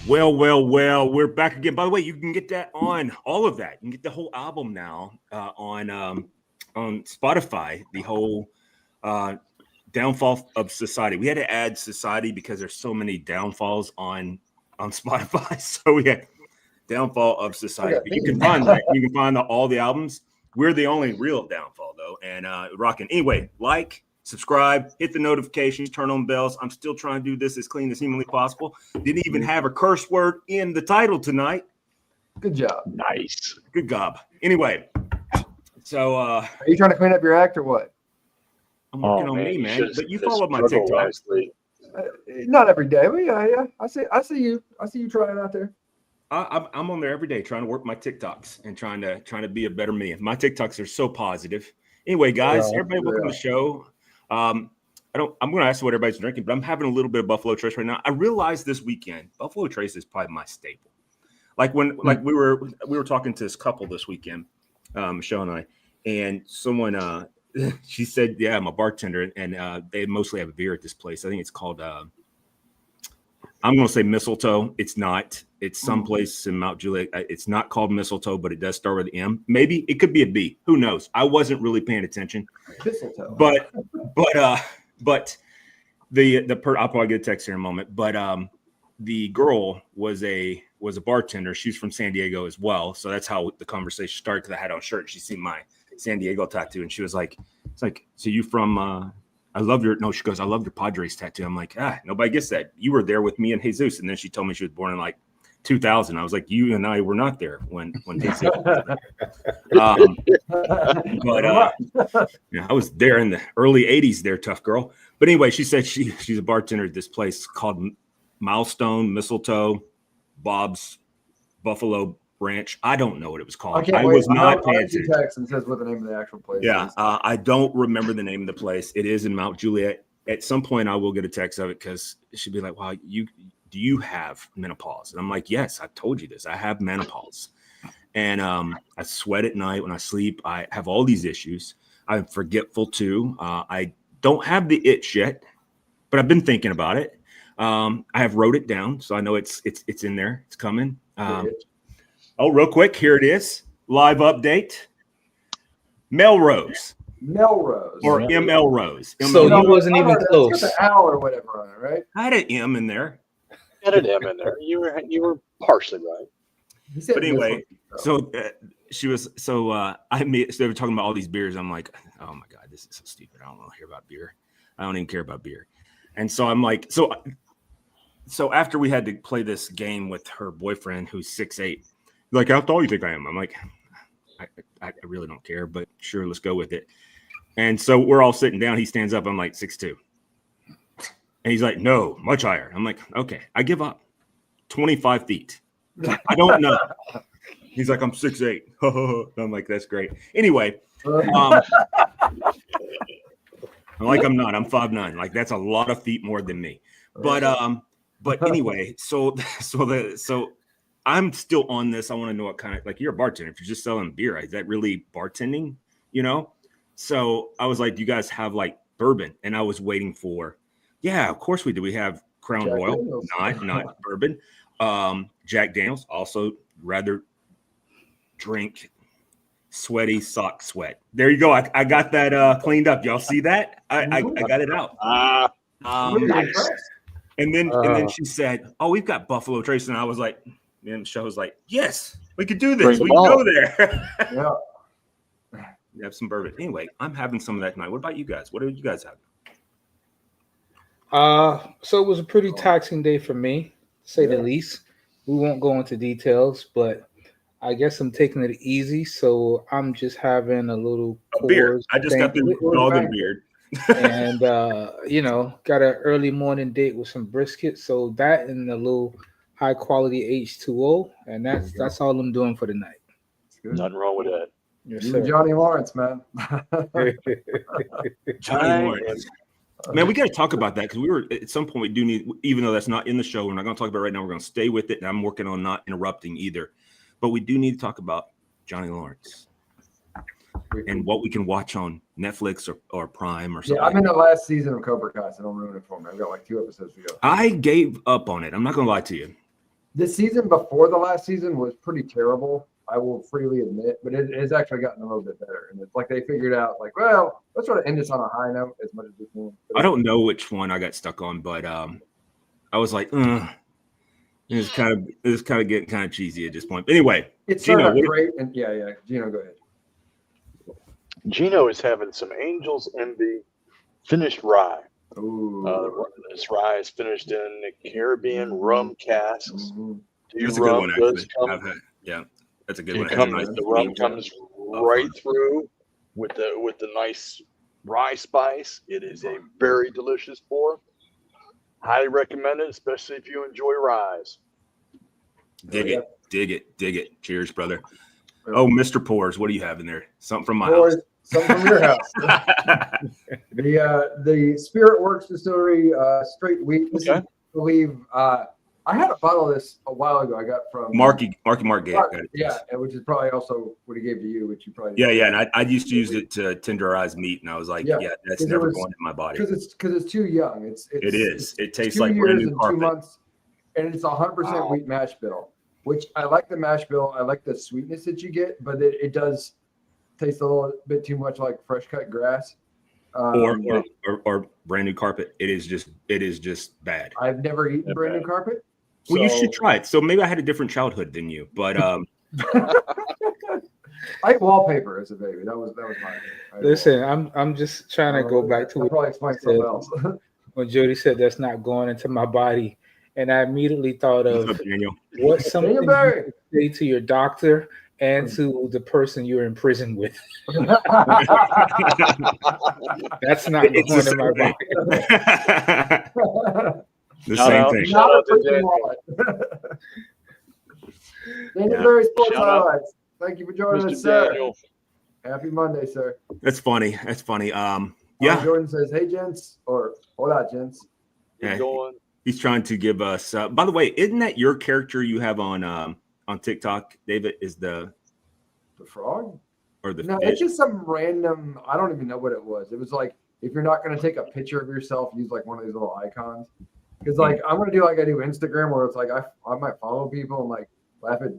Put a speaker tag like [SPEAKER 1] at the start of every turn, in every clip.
[SPEAKER 1] Well, we're back again. By the way, you can get that on all of that. You can get the whole album now on Spotify. The whole downfall of society. We had to add society because there's so many downfalls on Spotify. So we had downfall of society. But you can find that. You can find all the albums. We're the only real downfall though, and rocking. Anyway, like, subscribe, hit the notifications, turn on bells. I'm still trying to do this as clean as humanly possible. Didn't even have a curse word in the title tonight.
[SPEAKER 2] Good job.
[SPEAKER 3] Nice.
[SPEAKER 1] Good job. Anyway, so
[SPEAKER 2] are you trying to clean up your act or what?
[SPEAKER 1] I'm working on me, man. But you follow my TikTok.
[SPEAKER 2] Not every day, but yeah. I see you trying out there.
[SPEAKER 1] I'm on there every day trying to work my TikToks and trying to be a better me. My TikToks are so positive. Anyway, guys, everybody, welcome to the show. I'm going to ask what everybody's drinking, but I'm having a little bit of Buffalo Trace right now. I realized this weekend, Buffalo Trace is probably my staple. Like we were talking to this couple this weekend, Michelle and I, and someone she said, "Yeah, I'm a bartender," and they mostly have a beer at this place. I think it's called I'm going to say Mistletoe. It's not. It's someplace in Mount Juliet. It's not called Mistletoe, but it does start with an M. Maybe it could be a B. Who knows? I wasn't really paying attention.
[SPEAKER 2] Mistletoe.
[SPEAKER 1] But I'll probably get a text here in a moment. But the girl was a bartender. She's from San Diego as well. So that's how the conversation started, because I had on a shirt and she seen my San Diego tattoo and she was like, "It's like, so you from she goes, I love your Padres tattoo." I'm like, nobody gets that. You were there with me and Jesus. And then she told me she was born in like 2000. I was like, you and I were not there when Jesus was there. I was there in the early 80s there, tough girl. But anyway, she said she's a bartender at this place called Milestone, Mistletoe, Bob's Buffalo Ranch. I don't know what it was called. I was not paying attention.
[SPEAKER 2] Text and says what the name of the actual place is.
[SPEAKER 1] I don't remember the name of the place. It is in Mount Juliet. At some point, I will get a text of it because she'd be like, "Wow, do you have menopause?" And I'm like, "Yes, I've told you this. I have menopause, and I sweat at night when I sleep. I have all these issues. I'm forgetful too. I don't have the itch yet, but I've been thinking about it. I have wrote it down, so I know it's in there. It's coming." Real quick, here it is. Live update. Melrose. Or ML Rose.
[SPEAKER 4] So he wasn't even close.
[SPEAKER 2] It's got the L or whatever on it, right?
[SPEAKER 1] I had an M in there.
[SPEAKER 3] Had an M in there. You were partially right.
[SPEAKER 1] But anyway, so they were talking about all these beers. I'm like, oh my God, this is so stupid. I don't want to hear about beer. I don't even care about beer. And so I'm like, so after we had to play this game with her boyfriend, who's 6'8", like, how tall do you think I am? I'm like, I really don't care, but sure, let's go with it. And so we're all sitting down. He stands up. I'm like 6'2". And he's like, no, much higher. I'm like, okay, I give up. 25 feet. I don't know. He's like, I'm 6'8". I'm like, that's great. Anyway, I'm like, I'm not. I'm 5'9". Like, that's a lot of feet more than me. But anyway, so I'm still on this. I want to know what kind of, like, you're a bartender. If you're just selling beer, is that really bartending? You know? So I was like, do you guys have like bourbon? And I was waiting for, yeah, of course we do. We have Crown
[SPEAKER 2] Jack
[SPEAKER 1] Royal,
[SPEAKER 2] Daniels.
[SPEAKER 1] not bourbon. Jack Daniels, also rather drink sweaty sock sweat. There you go. I got that cleaned up. Y'all see that? I got it out.
[SPEAKER 3] Nice.
[SPEAKER 1] And then she said, "Oh, we've got Buffalo Trace," and I was like, and Michelle was like, "Yes, we could do this. We can go there."
[SPEAKER 2] Yeah.
[SPEAKER 1] You have some bourbon. Anyway, I'm having some of that tonight. What about you guys? What do you guys have?
[SPEAKER 4] So it was a pretty taxing day for me, to say the least. We won't go into details, but I guess I'm taking it easy. So I'm just having a little
[SPEAKER 1] beer. I just got the dog and beard.
[SPEAKER 4] And got an early morning date with some brisket. So that and a little high quality H2O, and that's all I'm doing for the night.
[SPEAKER 3] Nothing wrong with that.
[SPEAKER 4] Yes,
[SPEAKER 2] You
[SPEAKER 4] sir.
[SPEAKER 2] and Johnny Lawrence, man.
[SPEAKER 1] Johnny Lawrence. Man, we got to talk about that because we were at some point. We do need, even though that's not in the show, we're not going to talk about it right now. We're going to stay with it, and I'm working on not interrupting either. But we do need to talk about Johnny Lawrence and what we can watch on Netflix or Prime or something.
[SPEAKER 2] Yeah, I'm in the last season of Cobra Kai, so don't ruin it for me. I've got like 2 episodes to go.
[SPEAKER 1] I gave up on it. I'm not going to lie to you.
[SPEAKER 2] The season before the last season was pretty terrible. I will freely admit, but it has actually gotten a little bit better. And it's like they figured out, like, well, let's try to end this on a high note as much as we can.
[SPEAKER 1] I don't know which one I got stuck on, but I was like, it was kind of getting kind of cheesy at this point. But anyway,
[SPEAKER 2] It started
[SPEAKER 1] Gino,
[SPEAKER 2] out great, and yeah, Gino, go ahead.
[SPEAKER 3] Gino is having some Angels Envy finished rye.
[SPEAKER 2] Ooh.
[SPEAKER 3] This rye is finished in the Caribbean rum casks.
[SPEAKER 2] Mhm.
[SPEAKER 1] It's a good one, actually. Yeah, that's a good one.
[SPEAKER 3] The rum comes right through with the nice rye spice. It is a very delicious pour. Highly recommend it, especially if you enjoy ryes.
[SPEAKER 1] Dig it. Cheers, brother. Oh, Mr. Pours, what do you have in there? Something from my house.
[SPEAKER 2] Something from your house. The Spirit Works Distillery straight wheat. This is, I believe I had a bottle of this a while ago. I got from
[SPEAKER 1] Mark gave.
[SPEAKER 2] Yeah, which is probably also what he gave to you, which you probably
[SPEAKER 1] Yeah, and I used to use it to tenderize meat, and I was like, that's never going in my body
[SPEAKER 2] because it's too young.
[SPEAKER 1] It tastes
[SPEAKER 2] 2
[SPEAKER 1] like brand
[SPEAKER 2] years
[SPEAKER 1] new
[SPEAKER 2] and
[SPEAKER 1] carpet.
[SPEAKER 2] 2 months, and it's 100% wheat mash bill. Which I like the mash bill. I like the sweetness that you get, but it does taste a little bit too much like fresh cut grass.
[SPEAKER 1] Or brand new carpet. It is just bad.
[SPEAKER 2] I've never eaten brand new carpet.
[SPEAKER 1] Well, you should try it. So maybe I had a different childhood than you, but
[SPEAKER 2] I ate wallpaper as a baby. That was mine.
[SPEAKER 4] Listen, I'm just trying to go back to
[SPEAKER 2] what probably explain something else.
[SPEAKER 4] When Jody said that's not going into my body, and I immediately thought of what's something you could say to your doctor and to the person you're in prison with. That's not going in my body.
[SPEAKER 1] The same thing.
[SPEAKER 2] Not a prison wallet. Daniel Berry Sports Highlights. Thank you for joining us, sir.
[SPEAKER 3] Daniel.
[SPEAKER 2] Happy Monday, sir.
[SPEAKER 1] That's funny.
[SPEAKER 2] Jordan says, "Hey, gents," or "Hola, gents."
[SPEAKER 1] He's trying to give us. By the way, isn't that your character you have on TikTok, David? Is the
[SPEAKER 2] frog
[SPEAKER 1] or the
[SPEAKER 2] no?
[SPEAKER 1] fish?
[SPEAKER 2] It's just some random. I don't even know what it was. It was like if you're not going to take a picture of yourself, use like one of these little icons. Because like I'm going to do like I do Instagram, where it's like I might follow people and like laugh at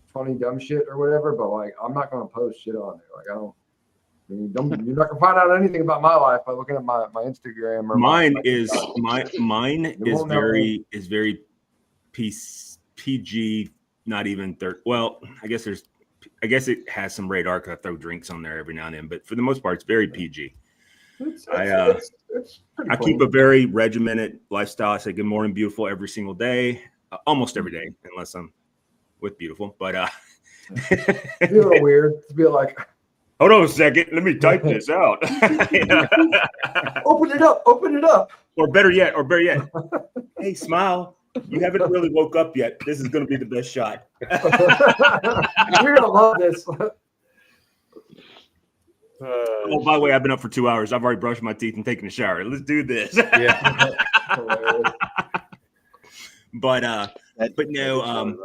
[SPEAKER 2] funny dumb shit or whatever, but like I'm not going to post shit on there. Like you're not gonna find out anything about my life by looking at my Instagram or
[SPEAKER 1] mine is very PG, not even third. Well, I guess it has some radar because I throw drinks on there every now and then, but for the most part, it's very PG.
[SPEAKER 2] It's
[SPEAKER 1] I keep a very regimented lifestyle. I say good morning, beautiful every single day, almost every day, unless I'm with beautiful. But
[SPEAKER 2] it'd be a little weird to be like,
[SPEAKER 1] hold on a second, let me type this out.
[SPEAKER 2] Open it up.
[SPEAKER 1] Or better yet, hey, smile. You haven't really woke up yet. This is going to be the best shot.
[SPEAKER 2] You're gonna love this.
[SPEAKER 1] Oh, by the way, I've been up for 2 hours. I've already brushed my teeth and taken a shower. Let's do this.
[SPEAKER 4] Yeah.
[SPEAKER 1] But no.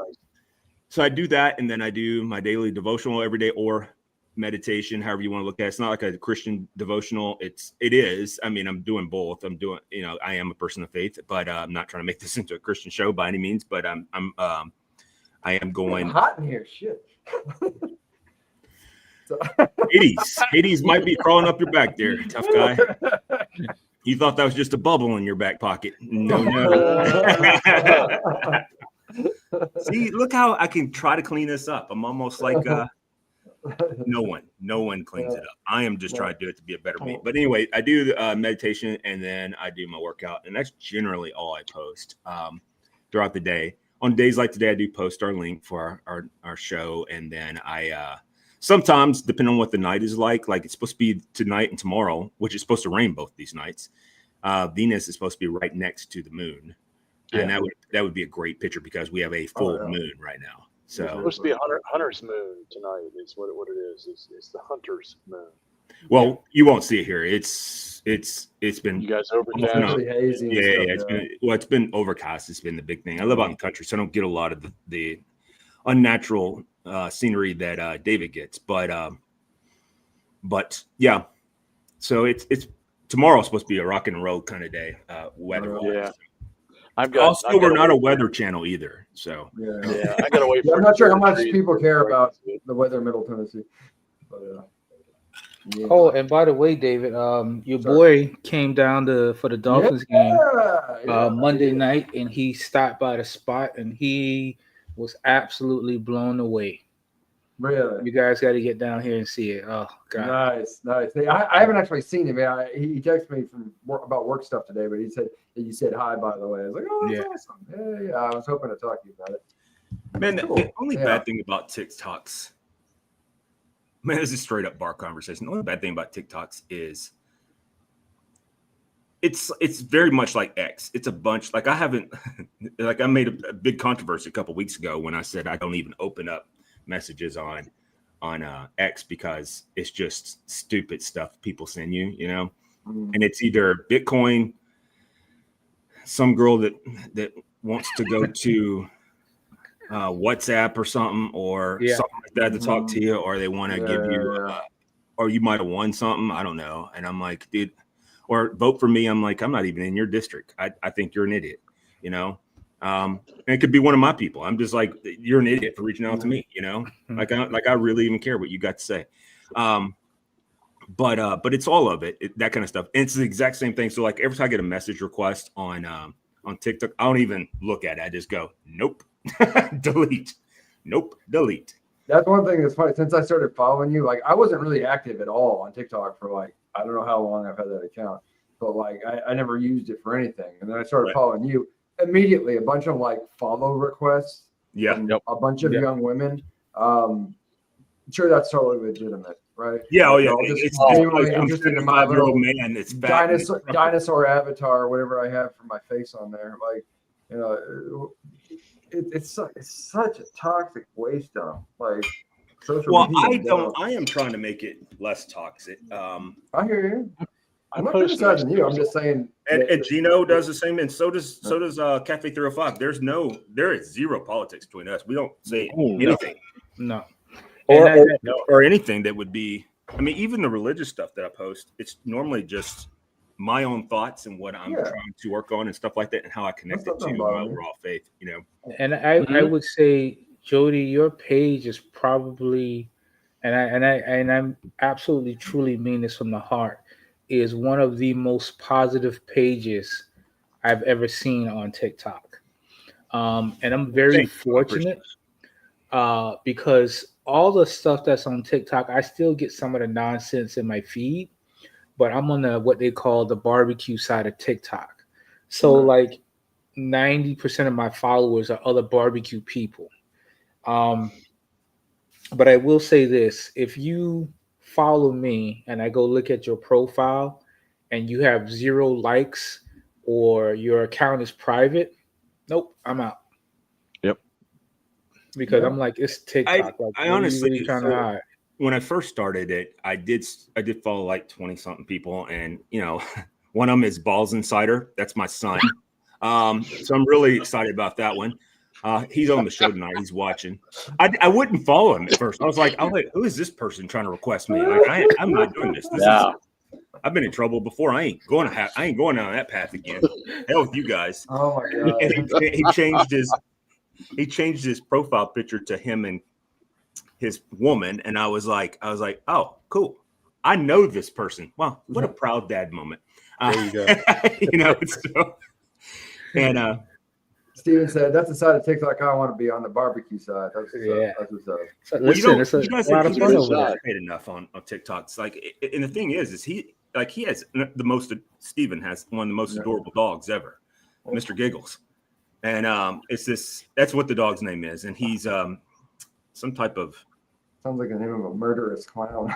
[SPEAKER 1] So I do that, and then I do my daily devotional every day, or meditation, however you want to look at it. It's not like a Christian devotional. It is. I mean, I'm doing both. I am a person of faith, but I'm not trying to make this into a Christian show by any means. But I am going
[SPEAKER 2] hot in here. Shit.
[SPEAKER 1] Hades might be crawling up your back there, tough guy. You thought that was just a bubble in your back pocket. No. See, look how I can try to clean this up. I'm almost like no one cleans it up. I am just trying to do it to be a better me. But anyway, I do meditation, and then I do my workout, and that's generally all I post throughout the day. On days like today, I do post our link for our show, and then I sometimes, depending on what the night is like it's supposed to be tonight and tomorrow, which is supposed to rain both these nights. Venus is supposed to be right next to the moon. And that would be a great picture because we have a full moon right now. So
[SPEAKER 3] it's supposed to be a hunter's moon tonight. Is what it is. It's the hunter's moon.
[SPEAKER 1] Well, you won't see it here. It's been
[SPEAKER 3] you guys overcast.
[SPEAKER 2] Really hazy.
[SPEAKER 1] It's been overcast. It's been the big thing. I live out in the country, so I don't get a lot of the unnatural scenery that David gets. But yeah. So it's tomorrow's supposed to be a rock and roll kind of day, weather-wise.
[SPEAKER 3] Yeah.
[SPEAKER 1] Also, we're not a weather channel either. So
[SPEAKER 3] Yeah, I gotta wait.
[SPEAKER 2] Yeah,
[SPEAKER 3] for
[SPEAKER 2] I'm not sure how
[SPEAKER 3] it
[SPEAKER 2] much
[SPEAKER 3] to
[SPEAKER 2] people care
[SPEAKER 3] break
[SPEAKER 2] about
[SPEAKER 3] to it.
[SPEAKER 2] the weather in Middle Tennessee. But, yeah.
[SPEAKER 4] Oh, and by the way, David, your
[SPEAKER 2] Sorry.
[SPEAKER 4] boy came down for the Dolphins game
[SPEAKER 2] yeah,
[SPEAKER 4] Monday night, and he stopped by the spot, and he was absolutely blown away.
[SPEAKER 2] Really?
[SPEAKER 4] You guys got to get down here and see it. Oh God!
[SPEAKER 2] Nice. Hey, I haven't actually seen him. Man. He texted me from about work stuff today, but he said that you said hi. By the way, I was like, oh, that's awesome. Yeah. I was hoping to talk to you about it.
[SPEAKER 1] Man,
[SPEAKER 2] Cool.
[SPEAKER 1] the only bad thing about TikToks, man, this is straight up bar conversation. The only bad thing about TikToks is it's very much like X. It's a bunch like I made a big controversy a couple weeks ago when I said I don't even open up messages on X because it's just stupid stuff people send you, and it's either Bitcoin, some girl that wants to go to WhatsApp or something or something like that to talk to you, or they want to give you or you might have won something, I don't know. And I'm like, dude, or vote for me. I'm like, I'm not even in your district. I think you're an idiot, and it could be one of my people. I'm just like, you're an idiot for reaching out to me, like I really even care what you got to say. But it's all of it, that kind of stuff. And it's the exact same thing. So like every time I get a message request on TikTok, I don't even look at it. I just go, nope, delete, nope, delete.
[SPEAKER 2] That's one thing that's funny. Since I started following you, like I wasn't really active at all on TikTok for like, I don't know how long I've had that account, but like I never used it for anything. And then I started following you. Immediately, a bunch of like follow requests.
[SPEAKER 1] Yeah.
[SPEAKER 2] A bunch of young women. Sure, that's totally legitimate, right?
[SPEAKER 1] Yeah. Oh, yeah.
[SPEAKER 2] It's
[SPEAKER 1] like
[SPEAKER 2] interested in my little
[SPEAKER 1] man. It's fat
[SPEAKER 2] dinosaur avatar or whatever I have for my face on there. Like, it's such a toxic waste of like social media.
[SPEAKER 1] I am trying to make it less toxic.
[SPEAKER 2] I hear you. I'm not criticizing you. I'm just saying.
[SPEAKER 1] And Gino does the same, and so does Cafe 305. There is zero politics between us. We don't say anything.
[SPEAKER 4] No.
[SPEAKER 1] Or anything that would be. I mean, even the religious stuff that I post, it's normally just my own thoughts and what I'm trying to work on and stuff like that, and how I connect it to my overall faith.
[SPEAKER 4] And I would say, Jody, your page is probably, and I'm absolutely truly mean this from the heart, is one of the most positive pages I've ever seen on TikTok. And I'm very fortunate because all the stuff that's on TikTok, I still get some of the nonsense in my feed, but I'm on what they call the barbecue side of TikTok. So like 90% of my followers are other barbecue people. But I will say this, if you follow me and I go look at your profile and you have 0 likes or your account is private, nope, I'm out.
[SPEAKER 5] Yep.
[SPEAKER 4] Because I'm like, it's TikTok.
[SPEAKER 1] I honestly
[SPEAKER 4] really trying to hide.
[SPEAKER 1] When I first started it, I did follow like 20 something people, and one of them is Balls Insider. That's my son. So I'm really excited about that one. He's on the show tonight. He's watching. I wouldn't follow him at first. I was like, who is this person trying to request me? Like, I'm not doing this. I've been in trouble before. I ain't going down that path again. Hell with you guys.
[SPEAKER 2] Oh my god.
[SPEAKER 1] And he changed his profile picture to him and his woman, and I was like, oh, cool. I know this person. Wow, what a proud dad moment.
[SPEAKER 4] There you go.
[SPEAKER 1] So, and
[SPEAKER 2] Steven said, that's the side of TikTok I want to be on, the barbecue side. That's what's up.
[SPEAKER 4] So listen, it's a lot of fun over there.
[SPEAKER 1] Paid enough on TikTok. It's like, and the thing is he has the most. Steven has one of the most adorable dogs ever, Mr. Giggles, and that's what the dog's name is, and he's some type of.
[SPEAKER 2] Sounds like the name of a murderous clown.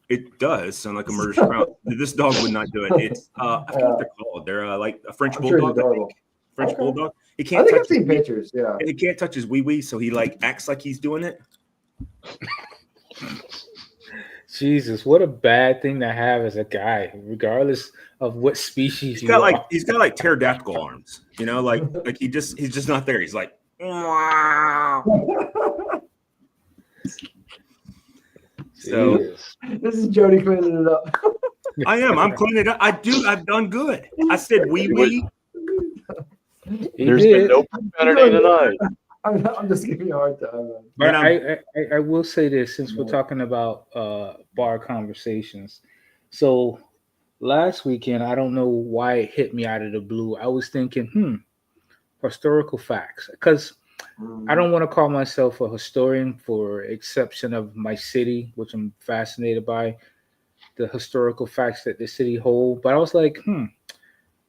[SPEAKER 1] It does sound like a murderous clown. This dog would not do it. It's I forget what they're called. They're like a French bulldog. French bulldog. He can't.
[SPEAKER 2] I think I've seen pictures. Yeah.
[SPEAKER 1] He can't touch his wee wee, so he like acts like he's doing it.
[SPEAKER 4] Jesus, what a bad thing to have as a guy, regardless of what species
[SPEAKER 1] he's got like pterodactyl arms. Like he's just not there. He's like. So
[SPEAKER 2] this is Jody cleaning it up.
[SPEAKER 1] I am. I'm cleaning it up. I've done good. I said wee.
[SPEAKER 4] He
[SPEAKER 3] There's
[SPEAKER 4] did.
[SPEAKER 3] been no profanity tonight.
[SPEAKER 2] I'm just giving you a hard time. Man.
[SPEAKER 4] But
[SPEAKER 1] And
[SPEAKER 4] I will say this, since we're talking about bar conversations. So last weekend, I don't know why it hit me out of the blue. I was thinking, historical facts, because I don't want to call myself a historian for exception of my city, which I'm fascinated by the historical facts that the city hold. But I was like,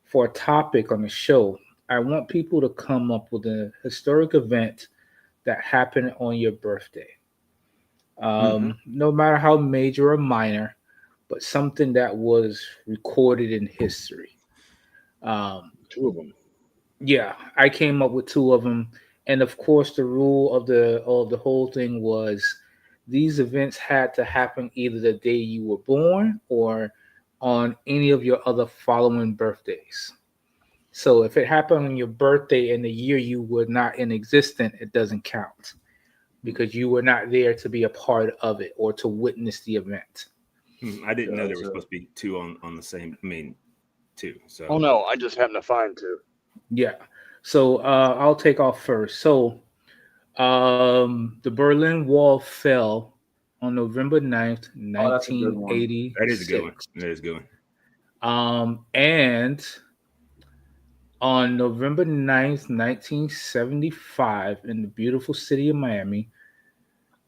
[SPEAKER 4] for a topic on the show, I want people to come up with a historic event that happened on your birthday. No matter how major or minor, but something that was recorded in history.
[SPEAKER 3] Two of them.
[SPEAKER 4] Yeah, I came up with two of them, and of course, the rule of the whole thing was these events had to happen either the day you were born or on any of your other following birthdays. So if it happened on your birthday in the year you were not in existence, it doesn't count because you were not there to be a part of it or to witness the event.
[SPEAKER 1] I didn't know there were supposed to be two on the same. I mean, two. So.
[SPEAKER 3] Oh no, I just happened to find two.
[SPEAKER 4] Yeah. So I'll take off first. So the Berlin Wall fell on November 9th, 1986.
[SPEAKER 1] That is a good one. That is a good one.
[SPEAKER 4] And on November 9th, 1975, in the beautiful city of Miami,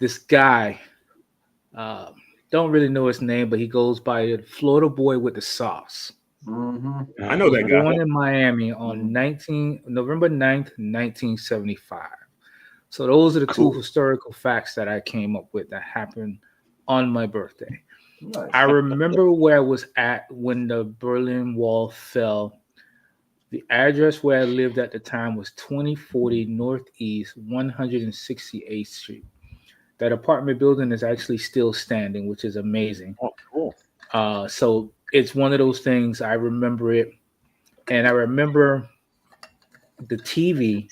[SPEAKER 4] this guy, don't really know his name, but he goes by the Florida Boy with the Sauce.
[SPEAKER 1] I know that guy.
[SPEAKER 4] Born in Miami on November 9th, 1975. So those are the two historical facts that I came up with that happened on my birthday.
[SPEAKER 2] Nice.
[SPEAKER 4] I remember where I was at when the Berlin Wall fell. The address where I lived at the time was 2040 Northeast 168th Street. That apartment building is actually still standing, which is amazing.
[SPEAKER 3] Oh, cool.
[SPEAKER 4] So it's one of those things. I remember it. And I remember the TV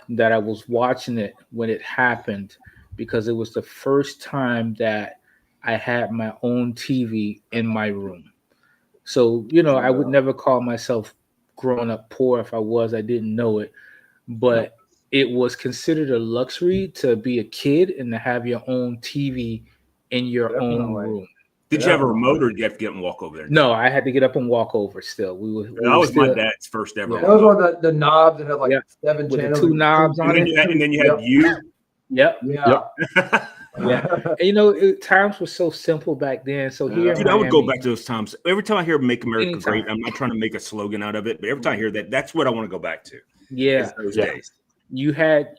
[SPEAKER 4] that I was watching it when it happened because it was the first time that I had my own TV in my room. So, I would never call myself growing up poor. If I was, I didn't know it. But it was considered a luxury to be a kid and to have your own TV in your own room.
[SPEAKER 1] Did you have a remote or did you have to get up and walk over there?
[SPEAKER 4] No, I had to get up and walk over still.
[SPEAKER 1] That was my dad's first ever.
[SPEAKER 2] That was one of the knobs that had like 7
[SPEAKER 4] with
[SPEAKER 2] channels.
[SPEAKER 4] the 2 knobs on it.
[SPEAKER 1] And then you had you.
[SPEAKER 4] Yep.
[SPEAKER 2] Yeah.
[SPEAKER 4] Yeah. And, times were so simple back then. So here,
[SPEAKER 1] dude, I would go back to those times. Every time I hear "Make America Great," I'm not trying to make a slogan out of it, but every time I hear that, that's what I want to go back to.
[SPEAKER 4] Yeah.
[SPEAKER 1] Those days.
[SPEAKER 4] You had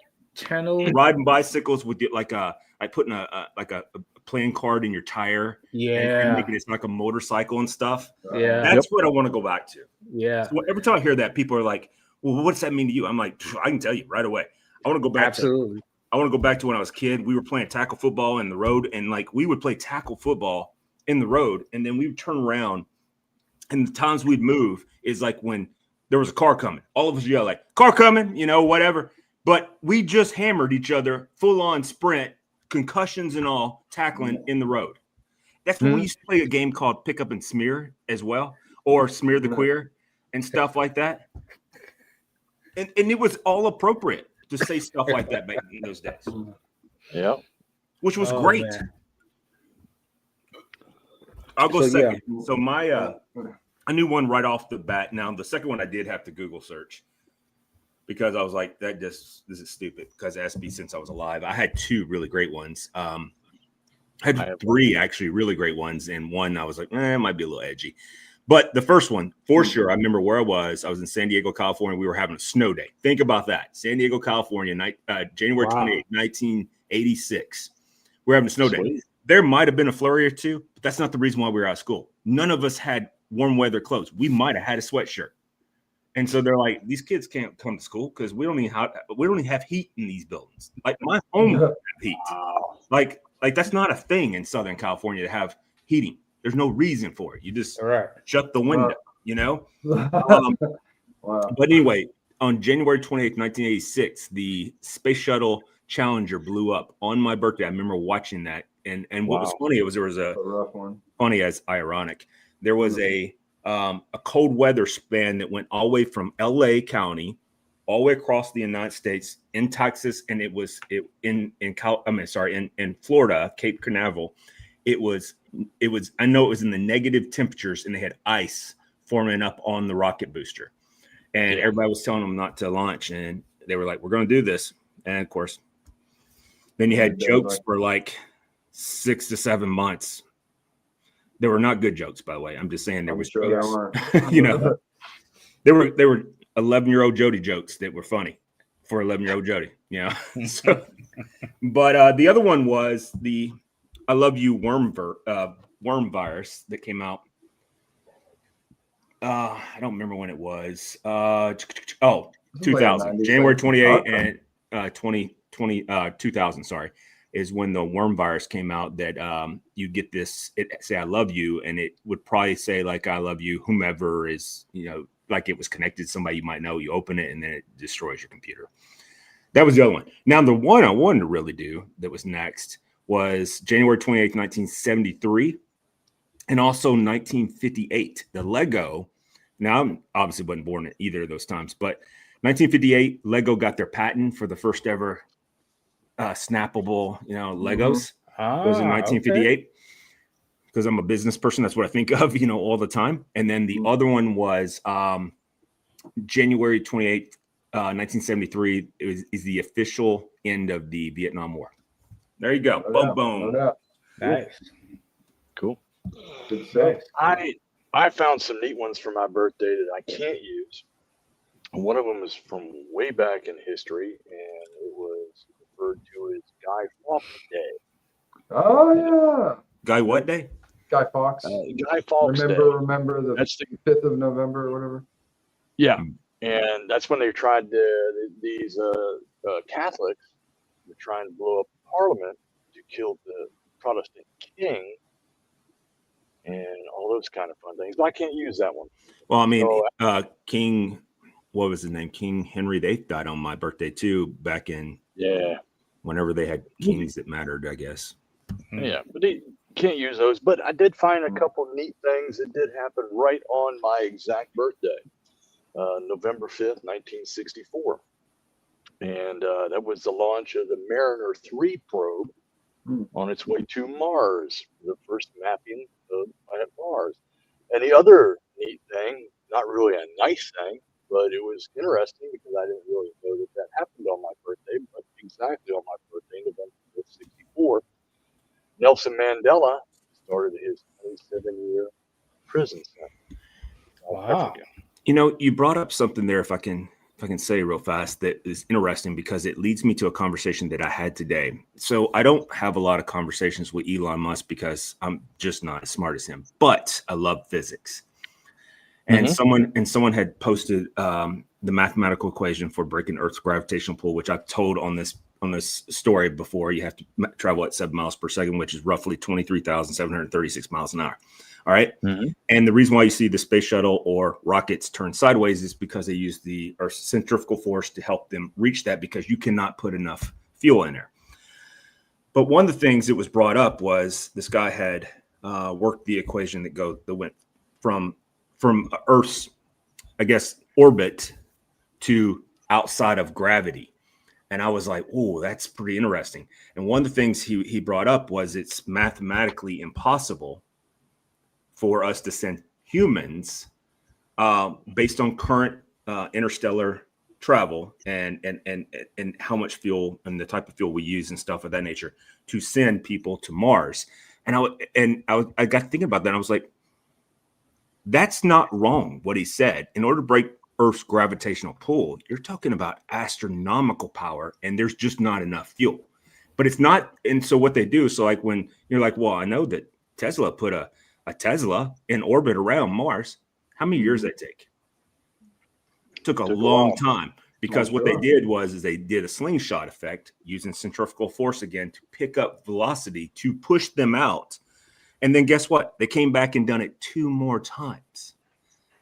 [SPEAKER 1] riding bicycles with like putting a playing card in your tire. And making it like a motorcycle and stuff.
[SPEAKER 4] Yeah.
[SPEAKER 1] That's what I want to go back to.
[SPEAKER 4] Yeah.
[SPEAKER 1] So every time I hear that, people are like, "Well, what does that mean to you?" I'm like, I can tell you right away. I want to go back.
[SPEAKER 4] Absolutely.
[SPEAKER 1] I want to go back to when I was a kid. We were playing tackle football in the road, and like we would play tackle football in the road, and then we would turn around, and the times we'd move is like when there was a car coming. All of us yell like, "Car coming," whatever. But we just hammered each other, full on sprint, concussions and all, tackling in the road. That's when we used to play a game called Pick Up and Smear as well, or Smear the Queer and stuff like that. And it was all appropriate to say stuff like that back in those days.
[SPEAKER 3] Yeah.
[SPEAKER 1] Which was great.
[SPEAKER 4] Man.
[SPEAKER 1] I'll go second. Yeah. So I knew one right off the bat. Now the second one I did have to Google search because I was like, this is stupid because it has to be since I was alive. I had two really great ones. I had three actually really great ones, and one I was like, it might be a little edgy. But the first one, for sure, I remember where I was. I was in San Diego, California. We were having a snow day. Think about that. San Diego, California, January 28, 1986. We're having a snow day. There might have been a flurry or two, but that's not the reason why we were out of school. None of us had warm weather clothes. We might have had a sweatshirt. And so they're like, these kids can't come to school because we don't even have heat in these buildings. Like my home have heat. Like that's not a thing in Southern California to have heating. There's no reason for it. You just shut the window, But anyway, on January 28th, 1986, the Space Shuttle Challenger blew up on my birthday. I remember watching that. And what was funny, there was a
[SPEAKER 2] rough one.
[SPEAKER 1] Funny as ironic. There was a cold weather span that went all the way from LA County all the way across the United States in Texas, and it was in Florida, Cape Canaveral. It was I know it was in the negative temperatures, and they had ice forming up on the rocket booster, and everybody was telling them not to launch, and they were like, "We're going to do this," and of course, then you had jokes for like 6 to 7 months. They were not good jokes, by the way. I'm just saying there was jokes. You know, they were 11-year-old Jody jokes that were funny for 11-year-old Jody. You know, so, but the other one was the "I Love You" worm virus that came out. I don't remember when it was. 2000, January 28 and 2000. Sorry. Is when the worm virus came out that you get this, it say "I love you," and it would probably say like "I love you," whomever is, you know, like it was connected to somebody you might know. You open it and then it destroys your computer. That was the other one. Now the one I wanted to really do that was next was January 28th, 1973, and also 1958. The Lego. Now I obviously wasn't born at either of those times, but 1958, Lego got their patent for the first ever snappable, you know, Legos. It was in 1958. Because I'm a business person, that's what I think of, you know, all the time. And then the other one was January 28th, 1973. Is the official end of the Vietnam War. There you go. Boom, boom.
[SPEAKER 4] Nice.
[SPEAKER 3] Cool.
[SPEAKER 2] Good stuff.
[SPEAKER 3] I found some neat ones for my birthday that I can't use. One of them is from way back in history, and it was referred to as Guy Fawkes Day.
[SPEAKER 2] Oh yeah.
[SPEAKER 1] Guy what day?
[SPEAKER 2] Guy Fawkes.
[SPEAKER 3] Guy Fawkes Day.
[SPEAKER 2] Remember the
[SPEAKER 3] That's the
[SPEAKER 2] 5th of November or whatever.
[SPEAKER 3] Yeah, and that's when they tried these Catholics were trying to blow up Parliament to kill the Protestant king and all those kind of fun things. But I can't use that one.
[SPEAKER 1] Well, I mean, King, what was his name? King Henry VIII died on my birthday too, back in whenever they had kings that mattered, I guess.
[SPEAKER 3] Yeah, but they can't use those. But I did find a couple neat things that did happen right on my exact birthday, November 5th, 1964. And that was the launch of the Mariner 3 probe on its way to Mars, the first mapping of planet Mars. And the other neat thing, not really a nice thing, but it was interesting because I didn't really know that happened on my birthday, but exactly on my birthday, November 5th, 64, Nelson Mandela started his 27-year prison sentence.
[SPEAKER 4] Wow.
[SPEAKER 1] You know, you brought up something there, if I can say real fast, that is interesting because it leads me to a conversation that I had today. So I don't have a lot of conversations with Elon Musk because I'm just not as smart as him, but I love physics. And someone had posted the mathematical equation for breaking Earth's gravitational pull, which I've told on this story before. You have to travel at 7 miles per second, which is roughly 23,736 miles an hour. All right. And the reason why you see the space shuttle or rockets turn sideways is because they use the Earth's centrifugal force to help them reach that, because you cannot put enough fuel in there. But one of the things that was brought up was this guy had worked the equation that went from Earth's, I guess, orbit to outside of gravity. And I was like, oh, that's pretty interesting. And one of the things he brought up was it's mathematically impossible for us to send humans based on current interstellar travel and how much fuel and the type of fuel we use and stuff of that nature to send people to Mars. And I got thinking about that. And I was like, that's not wrong what he said. In order to break Earth's gravitational pull, you're talking about astronomical power, and there's just not enough fuel. But it's not. And so what they do, so like when you're like, well, I know that Tesla put a Tesla in orbit around Mars. How many years did that take? It took a long time, because what they did was they did a slingshot effect using centrifugal force again to pick up velocity to push them out. And then guess what? They came back and done it 2 more times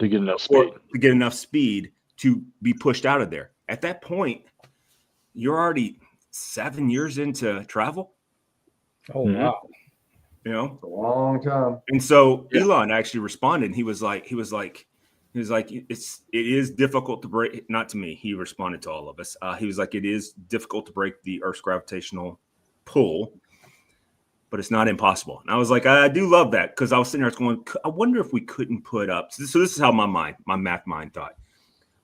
[SPEAKER 3] to get enough speed
[SPEAKER 1] to be pushed out of there. At that point, you're already 7 years into travel.
[SPEAKER 4] Oh, wow.
[SPEAKER 1] You know,
[SPEAKER 2] it's a long time.
[SPEAKER 1] And so Elon actually responded. And he was like, He was like, it is difficult to break. Not to me. He responded to all of us. He was like, it is difficult to break the Earth's gravitational pull, but it's not impossible. And I was like, I do love that, because I was sitting there going, I wonder if we couldn't put up. So this is how my math mind thought.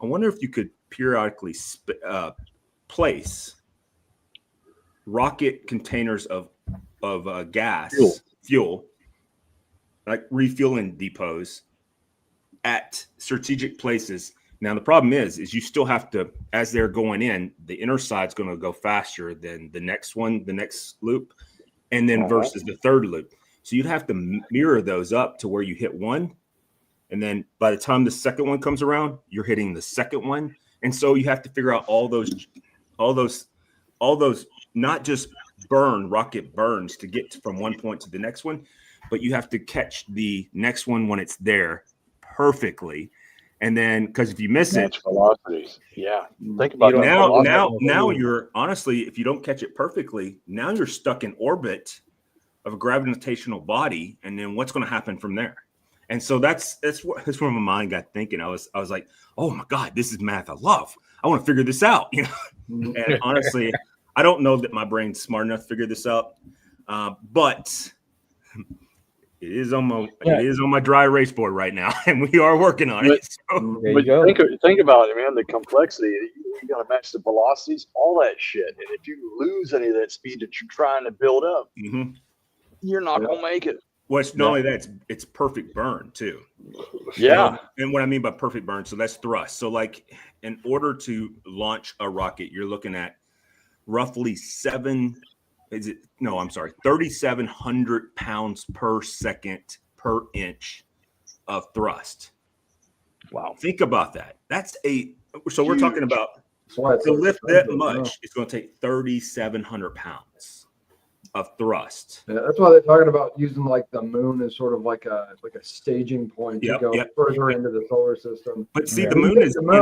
[SPEAKER 1] I wonder if you could periodically place rocket containers of gas, fuel, like refueling depots at strategic places. Now, the problem is you still have to, as they're going in, the inner side's going to go faster than the next loop, and then versus the third loop. So you'd have to mirror those up to where you hit one, and then by the time the second one comes around, you're hitting the second one. And so you have to figure out all those, not just rocket burns to get from one point to the next one, but you have to catch the next one when it's there perfectly. And then, because if you miss it,
[SPEAKER 3] velocities. Yeah. Think about
[SPEAKER 1] now you're honestly, if you don't catch it perfectly, now you're stuck in orbit of a gravitational body. And then what's going to happen from there? And so that's where my mind got thinking. I was like, oh my God, this is math I love. I want to figure this out. And honestly, I don't know that my brain's smart enough to figure this out. But it is on my dry erase board right now, and we are working on it. So.
[SPEAKER 3] Think about it, man. The complexity. You got to match the velocities, all that shit. And if you lose any of that speed that you're trying to build up, you're not gonna make it.
[SPEAKER 1] Well, it's not only that, it's perfect burn too.
[SPEAKER 3] Yeah.
[SPEAKER 1] And what I mean by perfect burn, so that's thrust. So like in order to launch a rocket, you're looking at roughly 3,700 pounds per second per inch of thrust.
[SPEAKER 3] Wow.
[SPEAKER 1] Think about that. So we're talking about to lift that much, it's going to take 3,700 pounds of thrust.
[SPEAKER 2] Yeah, that's why they're talking about using like the moon as sort of like a staging point to go further into the solar system.
[SPEAKER 1] But see, the moon is but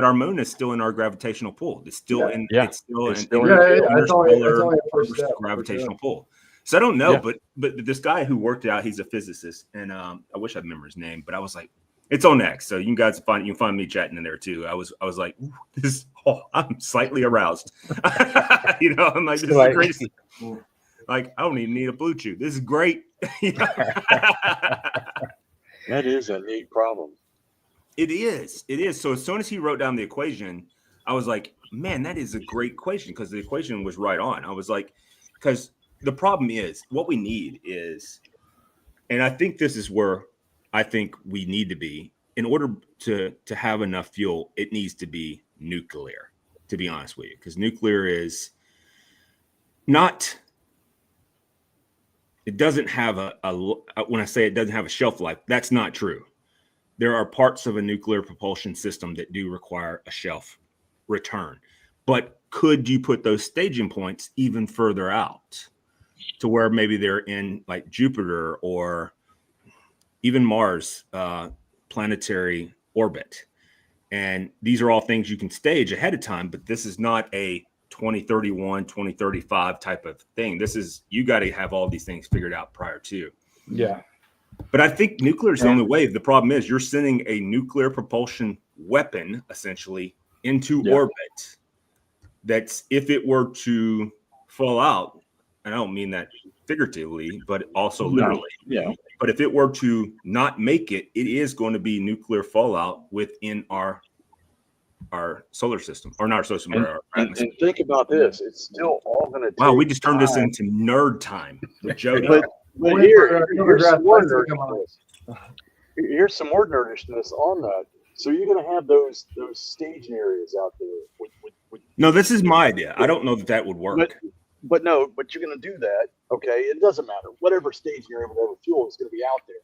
[SPEAKER 1] our moon is still in our gravitational pull. It's still it's still in gravitational pull. So I don't know, but this guy who worked it out, he's a physicist, and I wish I remember his name, but I was like, it's on X, so you can find me chatting in there too. I was like, I'm slightly aroused. I'm like, this is crazy. Like, I don't even need a Blue Chew. This is great.
[SPEAKER 3] That is a neat problem.
[SPEAKER 1] It is. So as soon as he wrote down the equation, I was like, man, that is a great equation, because the equation was right on. I was like, because the problem is what we need is, and I think this is where I think we need to be in order to have enough fuel. It needs to be nuclear, to be honest with you, because nuclear is not. It doesn't have when I say it doesn't have a shelf life, that's not true. There are parts of a nuclear propulsion system that do require a shelf return, but could you put those staging points even further out to where maybe they're in like Jupiter or even Mars planetary orbit? And these are all things you can stage ahead of time, but this is not a 2031, 2035 type of thing. This is, you got to have all these things figured out prior to.
[SPEAKER 4] Yeah.
[SPEAKER 1] But I think nuclear is the only way. The problem is you're sending a nuclear propulsion weapon essentially into orbit. That's, if it were to fall out, and I don't mean that figuratively, but also literally.
[SPEAKER 3] Yeah.
[SPEAKER 1] But if it were to not make it, it is going to be nuclear fallout within our solar system, or not our solar system.
[SPEAKER 3] And think about this. It's still all going to take
[SPEAKER 1] we just turned this into nerd time with Jody.
[SPEAKER 3] But here's some more nerdishness on that. So you're going to have those staging areas out there.
[SPEAKER 1] No, this is my idea. I don't know that would work.
[SPEAKER 3] But you're going to do that. Okay, it doesn't matter. Whatever stage you're able to fuel is going to be out there.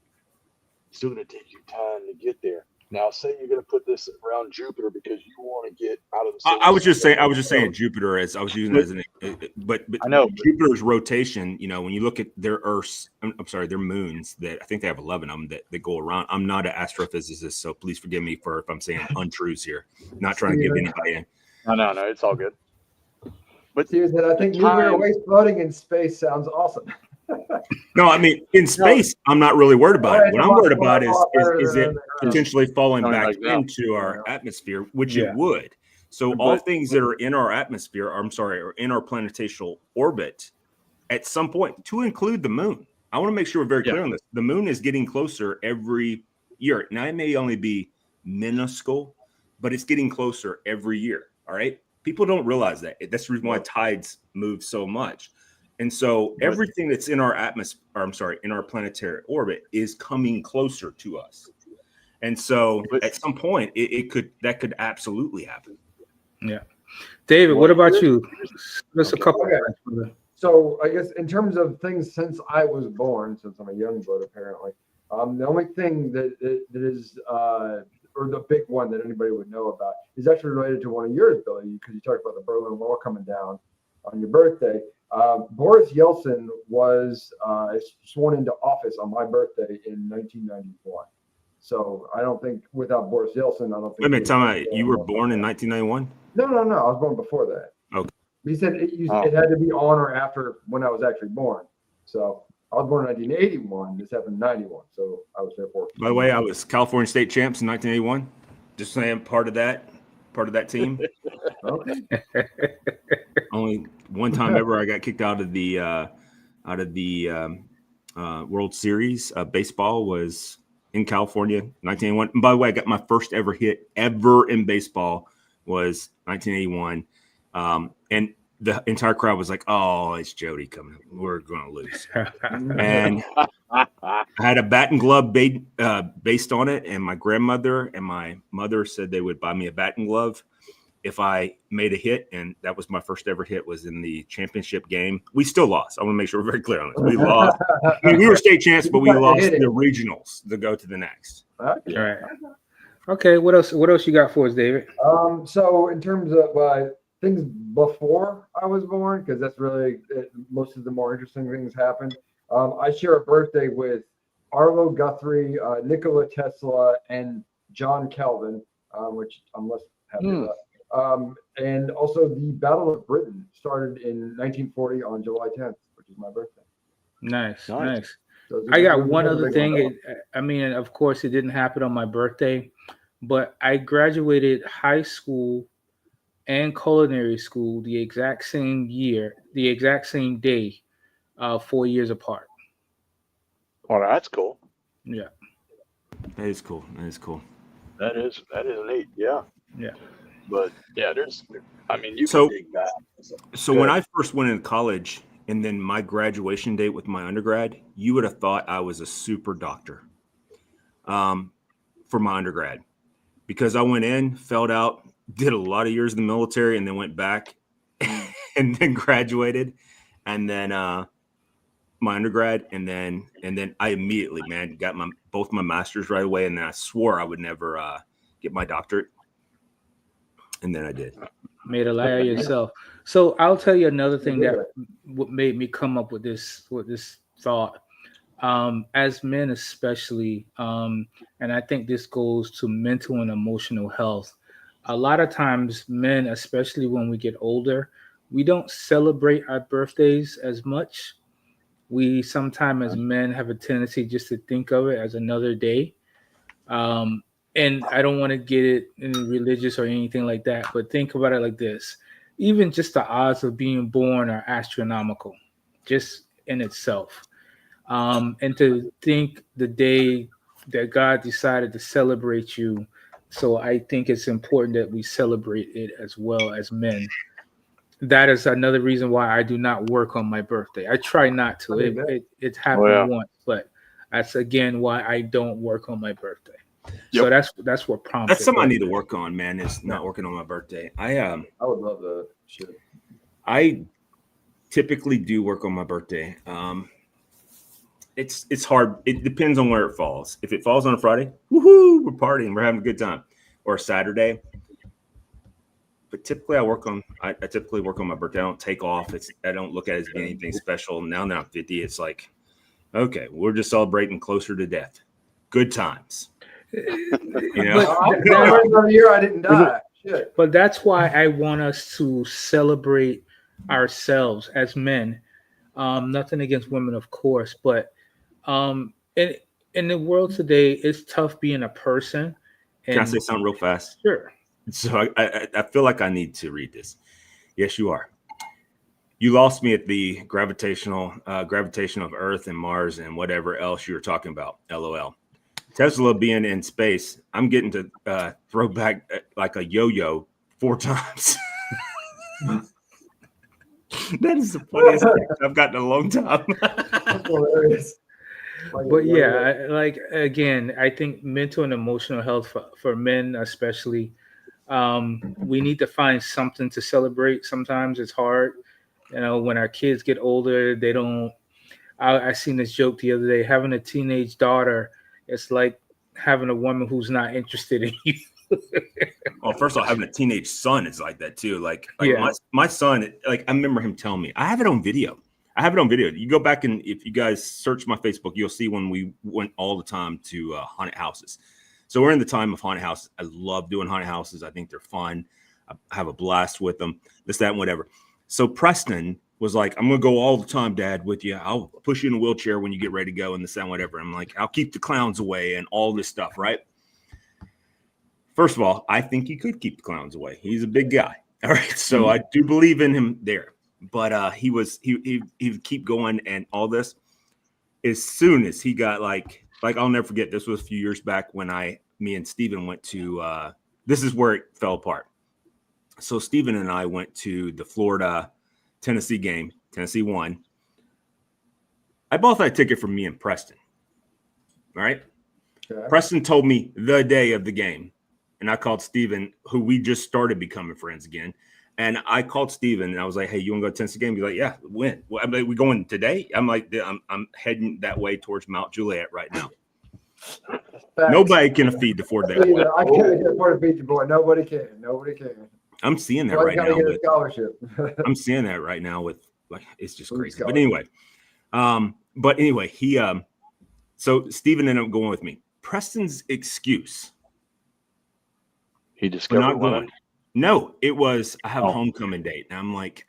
[SPEAKER 3] It's still going to take you time to get there. Now, say you're going to put this around Jupiter because you want to get out of the.
[SPEAKER 1] I was just saying Jupiter as I was using it as but
[SPEAKER 3] I know
[SPEAKER 1] Jupiter's rotation. When you look at their Earths, their moons. That I think they have 11 of them that go around. I'm not an astrophysicist, so please forgive me for if I'm saying untruths here. Not trying to give anybody in.
[SPEAKER 3] No, it's all good.
[SPEAKER 2] But seriously, I think nuclear waste floating in space sounds awesome.
[SPEAKER 1] No, I mean in space, I'm not really worried about it. What I'm worried about is it potentially falling
[SPEAKER 3] Coming
[SPEAKER 1] back
[SPEAKER 3] back down.
[SPEAKER 1] into our atmosphere, which
[SPEAKER 4] Yeah.
[SPEAKER 1] it would. So all things that are in our atmosphere, or in our planetary orbit, at some point, to include the moon. I want to make sure we're very clear on this. The moon is getting closer every year. Now it may only be minuscule, but it's getting closer every year. All right. People don't realize that. That's the reason why tides move so much. And so everything that's in our atmosphere, in our planetary orbit is coming closer to us. And so at some point that could absolutely happen.
[SPEAKER 4] Yeah. David, what about you? Just a couple.
[SPEAKER 2] Okay. So I guess in terms of things since I was born, since I'm a young blood apparently, the only thing that is or the big one that anybody would know about is actually related to one of yours, Billy, because you talked about the Berlin Wall coming down on your birthday. Boris Yeltsin was sworn into office on my birthday in 1991. So I don't think without Boris Yeltsin, I don't think.
[SPEAKER 1] Wait a minute, tell me, you were born in 1991?
[SPEAKER 2] No. I was born before that.
[SPEAKER 1] Okay.
[SPEAKER 2] He said it had to be on or after when I was actually born. So I was born in 1981. This happened in 91. So I was there for.
[SPEAKER 1] By the way, I was California state champs in 1981. Just saying, part of that team.
[SPEAKER 2] Okay.
[SPEAKER 1] Only one time ever I got kicked out of the World Series. Baseball was in California, 1981. And by the way, I got my first ever hit ever in baseball was 1981. And the entire crowd was like, "Oh, it's Jody coming. We're going to lose." And I had a bat and glove based on it. And my grandmother and my mother said they would buy me a bat and glove if I made a hit. And that was my first ever hit, was in the championship game. We still lost. I want to make sure we're very clear on this. We lost. I mean, we were state champs, but we lost the regionals to go to the next.
[SPEAKER 2] Okay.
[SPEAKER 4] All right. Okay. What else you got for us, David?
[SPEAKER 2] So in terms of things before I was born, because that's really most of the more interesting things happened. I share a birthday with Arlo Guthrie, Nikola Tesla, and John Kelvin, which I'm less happy about. And also the Battle of Britain started in 1940 on July 10th, which is my birthday.
[SPEAKER 4] Nice.
[SPEAKER 2] So
[SPEAKER 4] I got one other thing. I mean, of course, it didn't happen on my birthday, but I graduated high school and culinary school the exact same year, the exact same day, 4 years apart.
[SPEAKER 3] Oh, that's cool.
[SPEAKER 4] Yeah.
[SPEAKER 1] That is cool.
[SPEAKER 3] That is neat. Yeah.
[SPEAKER 4] Yeah.
[SPEAKER 3] But yeah, you
[SPEAKER 1] So-
[SPEAKER 3] can dig that.
[SPEAKER 1] So when I first went into college, and then my graduation date with my undergrad, you would have thought I was a super doctor for my undergrad, because I went in, felled out, did a lot of years in the military, and then went back and then graduated, and then my undergrad, and then I immediately, got both my masters right away, and then I swore I would never get my doctorate, and then I did.
[SPEAKER 4] Made a lie of yourself. So I'll tell you another thing that made me come up with this thought. As men, especially, and I think this goes to mental and emotional health. A lot of times, men, especially when we get older, we don't celebrate our birthdays as much. We sometimes, as men, have a tendency just to think of it as another day. And I don't want to get it religious or anything like that, but think about it like this. Even just the odds of being born are astronomical, just in itself. And to think the day that God decided to celebrate you. So I think it's important that we celebrate it as well as men. That is another reason why I do not work on my birthday. I try not to. It happened once, but that's again why I don't work on my birthday. So that's what prompted.
[SPEAKER 1] That's something I need to work on, man. Is not working on my birthday. I
[SPEAKER 2] would love to shit.
[SPEAKER 1] I typically do work on my birthday. It's hard. It depends on where it falls. If it falls on a Friday, woohoo, we're partying, we're having a good time, or a Saturday. But typically, I typically work on my birthday. I don't take off. I don't look at it as being anything special. Now that I'm 50, it's like, okay, we're just celebrating closer to death. Good times. You know,
[SPEAKER 2] year I didn't die. Shit.
[SPEAKER 4] But that's why I want us to celebrate ourselves as men. Nothing against women, of course, but in the world today, it's tough being a person.
[SPEAKER 1] Can I say something real fast?
[SPEAKER 4] Sure.
[SPEAKER 1] So I feel like I need to read this. Yes, you are. You lost me at the gravitation of Earth and Mars and whatever else you were talking about. LOL. Tesla being in space, I'm getting to throw back like a yo-yo 4 times. That is the funniest thing I've gotten in a long time.
[SPEAKER 2] That's hilarious.
[SPEAKER 4] But yeah, like again, I think mental and emotional health for men especially, we need to find something to celebrate. Sometimes it's hard. You know, when our kids get older, they don't. I seen this joke the other day. Having a teenage daughter, it's like having a woman who's not interested in you.
[SPEAKER 1] Well, first of all, having a teenage son is like that too. Like
[SPEAKER 4] Yeah.
[SPEAKER 1] my son, like I remember him telling me, I have it on video. You go back and if you guys search my Facebook, you'll see when we went all the time to haunted houses. So we're in the time of haunted houses. I love doing haunted houses. I think they're fun. I have a blast with them. This, that, and whatever. So Preston was like, I'm going to go all the time, Dad, with you. I'll push you in a wheelchair when you get ready to go and this, that, and whatever. I'm like, I'll keep the clowns away and all this stuff, right? First of all, I think he could keep the clowns away. He's a big guy. All right. So I do believe in him there. But he would keep going and all this. As soon as he got like I'll never forget, this was a few years back when me and Steven went to this is where it fell apart. So Steven and I went to the Florida Tennessee game. Tennessee won. I bought that ticket for me and Preston. All right.
[SPEAKER 2] Okay.
[SPEAKER 1] Preston told me the day of the game. And I called Steven, who we just started becoming friends again. And I called Steven and I was like, hey, you want to go to Tennessee game? He's like, yeah, when? Well, I'm like, we going today? I'm like, I'm heading that way towards Mount Juliet right now.
[SPEAKER 2] Facts.
[SPEAKER 1] Nobody can afford the 4 day.
[SPEAKER 2] I can't afford to beat your boy. Nobody can.
[SPEAKER 1] I'm seeing that
[SPEAKER 2] Well,
[SPEAKER 1] right
[SPEAKER 2] you gotta
[SPEAKER 1] now.
[SPEAKER 2] get a scholarship.
[SPEAKER 1] I'm seeing that right now with like it's just
[SPEAKER 2] Food
[SPEAKER 1] crazy.
[SPEAKER 2] scholarship.
[SPEAKER 1] But anyway, he so Steven ended up going with me. Preston's excuse
[SPEAKER 3] He
[SPEAKER 1] for
[SPEAKER 3] discovered
[SPEAKER 1] not
[SPEAKER 3] one.
[SPEAKER 1] going. No, it was I have a homecoming date. And I'm like,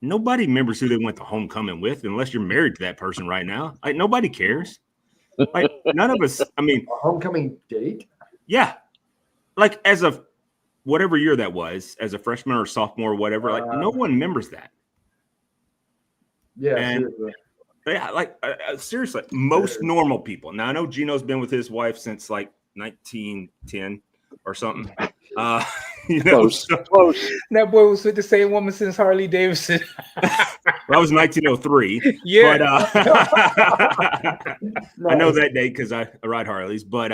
[SPEAKER 1] nobody remembers who they went to homecoming with unless you're married to that person right now. Like nobody cares. Like none of us. I mean,
[SPEAKER 2] A homecoming date?
[SPEAKER 1] yeah, like as of whatever year that was, as a freshman or sophomore, or whatever. Like no one remembers that.
[SPEAKER 2] Yeah,
[SPEAKER 1] And-
[SPEAKER 2] seriously.
[SPEAKER 1] Yeah, like seriously, most normal people. Now I know Gino's been with his wife since like 1910 or something. You know,
[SPEAKER 3] Close.
[SPEAKER 1] so-
[SPEAKER 3] Close.
[SPEAKER 4] That boy was with the same woman since Harley Davidson.
[SPEAKER 1] that was 1903.
[SPEAKER 4] Yeah.
[SPEAKER 1] But I know that date because I ride Harleys. But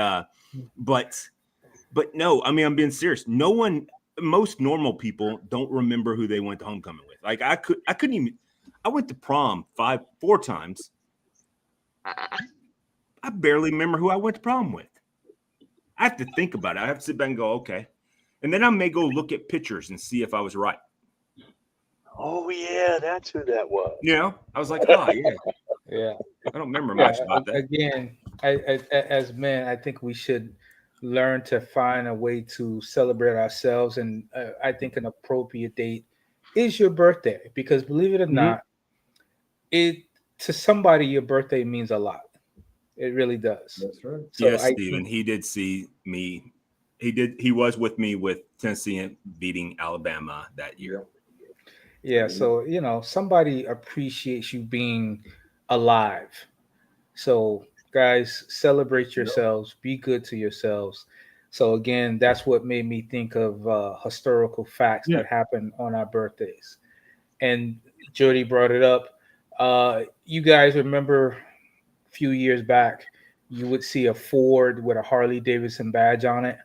[SPEAKER 1] no, I mean I'm being serious. Most normal people don't remember who they went to homecoming with. Like I couldn't even. I went to prom 4 times. I barely remember who I went to prom with. I have to think about it. I have to sit back and go, okay. And then I may go look at pictures and see if I was right.
[SPEAKER 3] Oh yeah, that's who that was.
[SPEAKER 1] You know, I was like, oh yeah,
[SPEAKER 4] Yeah.
[SPEAKER 1] I don't remember much about that.
[SPEAKER 4] Again, as men, I think we should learn to find a way to celebrate ourselves. And I think an appropriate date is your birthday, because believe it or not, to somebody, your birthday means a lot. It really does.
[SPEAKER 2] That's right.
[SPEAKER 4] So
[SPEAKER 1] Yes,
[SPEAKER 4] I
[SPEAKER 1] Steven,
[SPEAKER 4] think-
[SPEAKER 1] he did see me. He was with me with Tennessee beating Alabama that year.
[SPEAKER 4] Yeah, so somebody appreciates you being alive. So guys, celebrate yourselves, be good to yourselves. So again, that's what made me think of historical facts that happen on our birthdays. And Jody brought it up. You guys remember a few years back, you would see a Ford with a Harley Davidson badge on it.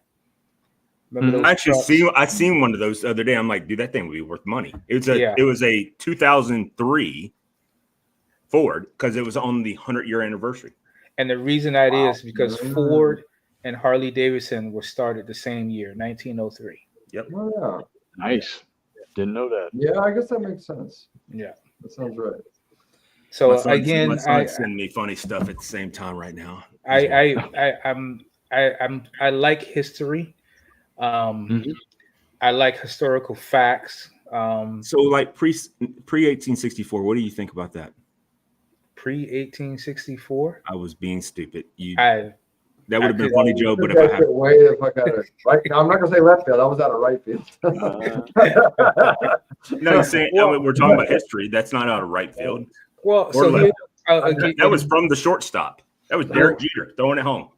[SPEAKER 4] Remember those
[SPEAKER 1] I actually
[SPEAKER 4] trucks?
[SPEAKER 1] I seen one of those the other day. I'm like, dude, that thing would be worth money. It
[SPEAKER 4] Yeah.
[SPEAKER 1] was a 2003 Ford because it was on the 100-year anniversary.
[SPEAKER 4] And the reason that
[SPEAKER 2] Wow.
[SPEAKER 4] is because
[SPEAKER 2] Mm.
[SPEAKER 4] Ford and Harley Davidson were started the same year, 1903.
[SPEAKER 2] Oh, yeah.
[SPEAKER 3] Nice. Didn't know that.
[SPEAKER 2] Yeah, I guess that makes sense.
[SPEAKER 4] Yeah.
[SPEAKER 2] That sounds right.
[SPEAKER 4] So
[SPEAKER 1] my son's
[SPEAKER 4] again,
[SPEAKER 1] sending me funny stuff at the same time right now.
[SPEAKER 4] I like history. I like historical facts.
[SPEAKER 1] So like pre 1864, what do you think about that?
[SPEAKER 4] Pre 1864.
[SPEAKER 1] I was being stupid. That would have been
[SPEAKER 4] could-
[SPEAKER 1] funny, Joe. But if
[SPEAKER 2] That
[SPEAKER 1] I
[SPEAKER 2] shit way the fuck out of right. Now, I'm not gonna say left field. That was out of right field.
[SPEAKER 1] no, you're saying we're talking about history. That's not out of right field.
[SPEAKER 4] Well,
[SPEAKER 1] Or
[SPEAKER 4] so
[SPEAKER 1] left.
[SPEAKER 4] here,
[SPEAKER 1] That was from the shortstop. That was Derek Jeter throwing it home.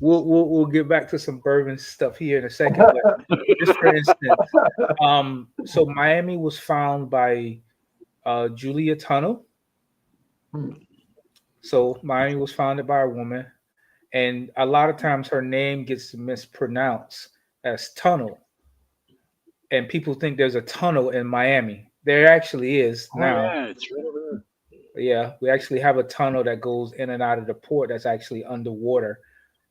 [SPEAKER 4] we'll get back to some bourbon stuff here in a second. But just for instance, so Miami was found by Julia Tunnel. So Miami was founded by a woman, and a lot of times her name gets mispronounced as Tunnel, and people think there's a tunnel in Miami. There actually is now.
[SPEAKER 3] Yeah, it's right over there.
[SPEAKER 4] Yeah, we actually have a tunnel that goes in and out of the port that's actually underwater.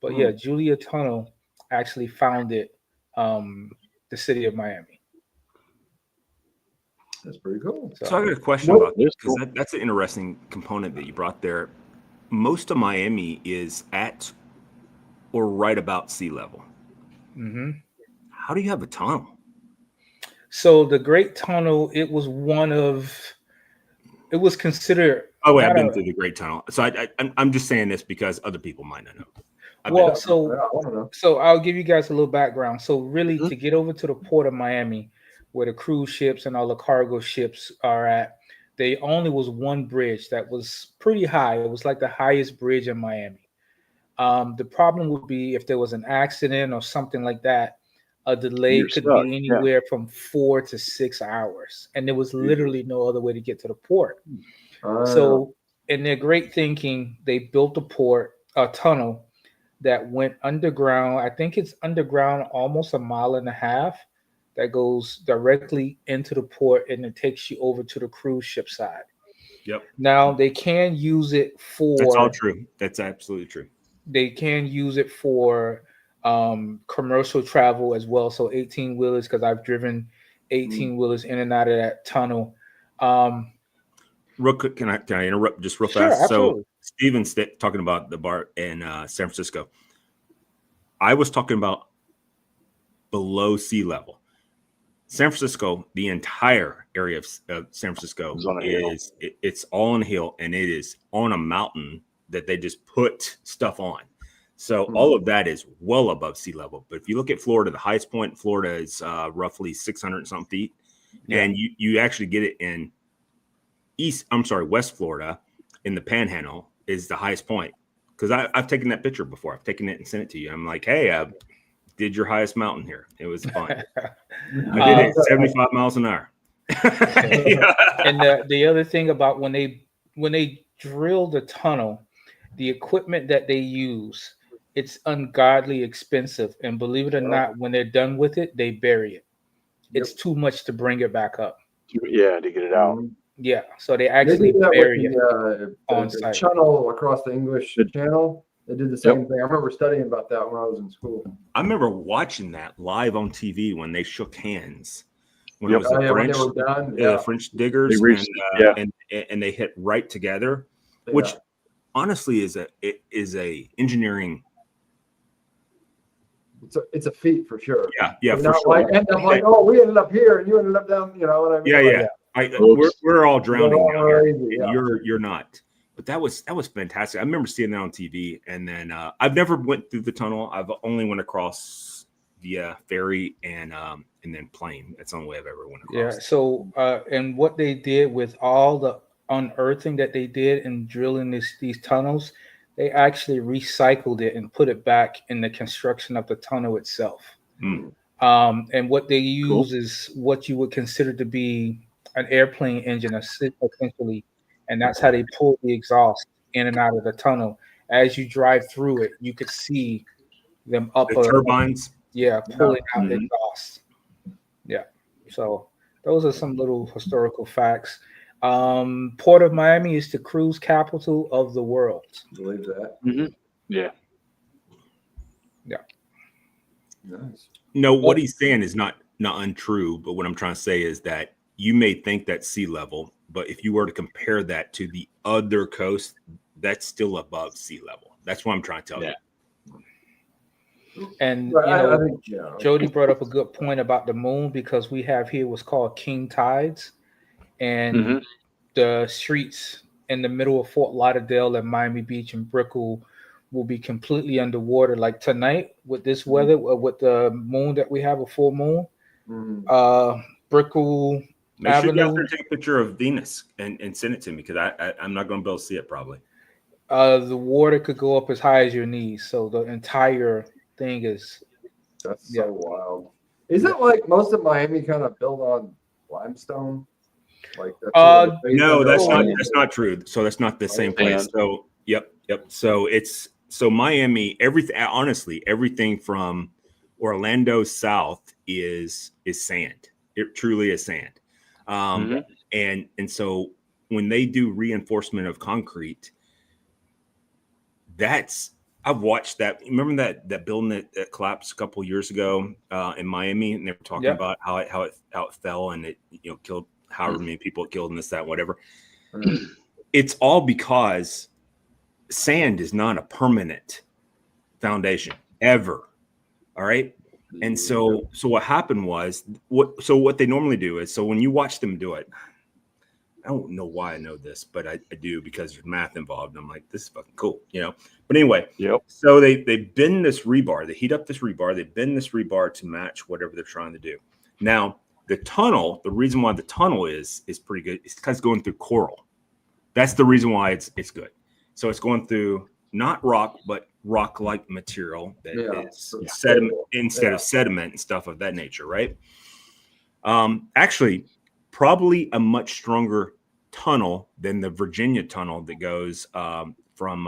[SPEAKER 4] But yeah, Julia Tunnel actually founded the city of Miami.
[SPEAKER 2] That's pretty cool.
[SPEAKER 1] So I got a question about this because that's an interesting component that you brought there. Most of Miami is at or right about sea level.
[SPEAKER 4] Mm-hmm.
[SPEAKER 1] How do you have a tunnel?
[SPEAKER 4] So the Great Tunnel, it was considered.
[SPEAKER 1] Oh wait, I've been through the Great Tunnel. So I'm just saying this because other people might not know.
[SPEAKER 4] So I'll give you guys a little background. So really, to get over to the port of Miami, where the cruise ships and all the cargo ships are at, there only was one bridge that was pretty high. It was like the highest bridge in Miami. The problem would be if there was an accident or something like that, a delay could be anywhere from 4 to 6 hours, and there was literally no other way to get to the port. So in their great thinking, they built a tunnel that went underground. I think it's underground almost 1.5 miles that goes directly into the port, and it takes you over to the cruise ship side.
[SPEAKER 1] Yep.
[SPEAKER 4] Now they can use it for.
[SPEAKER 1] That's all true. That's absolutely true.
[SPEAKER 4] They can use it for commercial travel as well. So 18-wheelers, because I've driven 18-wheelers in and out of that tunnel.
[SPEAKER 1] Real quick, can I interrupt just real
[SPEAKER 4] Sure,
[SPEAKER 1] fast?
[SPEAKER 4] absolutely.
[SPEAKER 1] So Steven's talking about the bar in San Francisco. I was talking about below sea level. San Francisco, the entire area of San Francisco it's all on a hill, and it is on a mountain that they just put stuff on. So all of that is well above sea level. But if you look at Florida, the highest point in Florida is roughly 600 and something feet. Yeah. And you actually get it in West Florida in the Panhandle is the highest point. Because I've taken that picture before. I've taken it and sent it to you. I'm like, hey, I did your highest mountain here. It was fun. I did it 75 miles an hour.
[SPEAKER 4] Yeah. And the other thing about when they drill the tunnel, the equipment that they use, it's ungodly expensive. And believe it or not, when they're done with it, they bury it. It's too much to bring it back up.
[SPEAKER 3] Yeah, to get it out.
[SPEAKER 4] Yeah, so they actually bury it on
[SPEAKER 2] the
[SPEAKER 4] site.
[SPEAKER 2] Channel across the English Channel. They did the same thing. I remember studying about that when I was in school.
[SPEAKER 1] I remember watching that live on TV when they shook hands. When it was the French diggers, and they hit right together, which honestly is a engineering.
[SPEAKER 2] It's a feat for sure.
[SPEAKER 1] Yeah, for sure.
[SPEAKER 2] Like, end up like, oh, we ended up here, and you ended up down. You know what I mean?
[SPEAKER 1] Yeah. We're all drowning down here, and you're not. But that was fantastic. I remember seeing that on TV, and then I've never went through the tunnel. I've only went across via ferry and then plane. That's the only way I've ever went across.
[SPEAKER 4] Yeah. So and what they did with all the unearthing that they did and drilling these tunnels, they actually recycled it and put it back in the construction of the tunnel itself. And what they use is what you would consider to be an airplane engine, essentially. And that's how they pull the exhaust in and out of the tunnel. As you drive through it, you could see them up.
[SPEAKER 1] The turbines.
[SPEAKER 4] Pulling out the exhaust. Yeah. So those are some little historical facts. Port of Miami is the cruise capital of the world.
[SPEAKER 2] Believe that.
[SPEAKER 3] Yeah.
[SPEAKER 2] Nice.
[SPEAKER 1] No, what he's saying is not untrue, but what I'm trying to say is that you may think that's sea level, but if you were to compare that to the other coast, that's still above sea level. That's what I'm trying to tell you.
[SPEAKER 4] And
[SPEAKER 2] Right,
[SPEAKER 4] you know,
[SPEAKER 2] I think, yeah.
[SPEAKER 4] Jody brought up a good point about the moon because we have here what's called king tides, and
[SPEAKER 3] Mhm.
[SPEAKER 4] the streets in the middle of Fort Lauderdale and Miami Beach and Brickell will be completely underwater. Like tonight with this weather, with the moon that we have, a full moon,
[SPEAKER 2] Mhm.
[SPEAKER 4] Brickell
[SPEAKER 1] Make sure you get out
[SPEAKER 4] Avenue,
[SPEAKER 1] there and take a picture of Venus and send it to me because I'm not going to be able to see it probably.
[SPEAKER 4] the water could go up as high as your knees. So the entire thing is,
[SPEAKER 2] That's
[SPEAKER 4] yeah.
[SPEAKER 2] so wild. Isn't like most of Miami kind of built on limestone? Like that's sort of the base
[SPEAKER 1] No,
[SPEAKER 2] under
[SPEAKER 1] that's
[SPEAKER 2] all
[SPEAKER 1] not
[SPEAKER 2] the-
[SPEAKER 1] that's not true. So that's not the same place.
[SPEAKER 3] Sand.
[SPEAKER 1] So yep. So Miami, honestly, everything from Orlando south is sand. It truly is sand.
[SPEAKER 3] Mhm.
[SPEAKER 1] And so when they do reinforcement of concrete, I've watched that. Remember that building that collapsed a couple of years ago in Miami, and they were talking
[SPEAKER 4] Yep.
[SPEAKER 1] about how it fell and it killed however many people it killed and this, that, whatever.
[SPEAKER 2] Right.
[SPEAKER 1] It's all because sand is not a permanent foundation ever. All right. And so what happened was what they normally do is, so when you watch them do it, I don't know why I know this, but I do because there's math involved. And I'm like, this is fucking cool, But anyway,
[SPEAKER 3] Yep.
[SPEAKER 1] so they bend this rebar, they heat up this rebar, they bend this rebar to match whatever they're trying to do. Now, the reason why the tunnel is pretty good is because it's going through coral. That's the reason why it's good. So it's going through not rock, but rock-like material that is sediment instead of sediment and stuff of that nature, right? Actually, probably a much stronger tunnel than the Virginia tunnel that goes from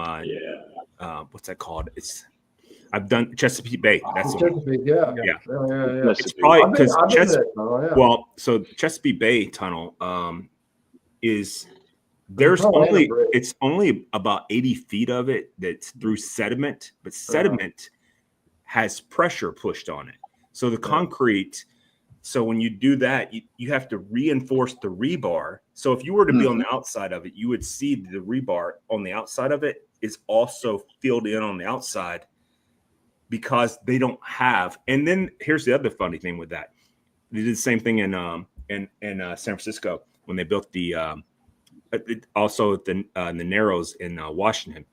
[SPEAKER 1] what's that called? I've done Chesapeake Bay. That's the one.
[SPEAKER 2] Chesapeake, yeah.
[SPEAKER 3] Yeah.
[SPEAKER 1] It's probably because
[SPEAKER 2] I've been to that tunnel, yeah.
[SPEAKER 1] well, so Chesapeake Bay tunnel is it's only about 80 feet of it that's through sediment, but sediment has pressure pushed on it. So the concrete, so when you do that, you have to reinforce the rebar. So if you were to be on the outside of it, you would see the rebar on the outside of it is also filled in on the outside because they don't have. And then here's the other funny thing with that. They did the same thing in San Francisco when they built the also the Narrows in Washington.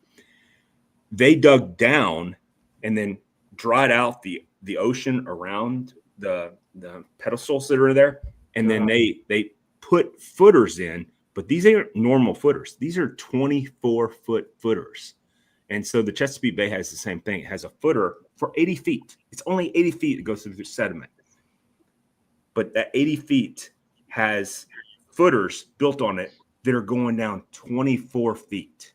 [SPEAKER 1] They dug down and then dried out the ocean around the pedestals that are there, and then they put footers in, but these aren't normal footers. These are 24-foot footers. And so the Chesapeake Bay has the same thing. It has a footer for 80 feet. It's only 80 feet that goes through the sediment. But that 80 feet has footers built on it that are going down 24 feet,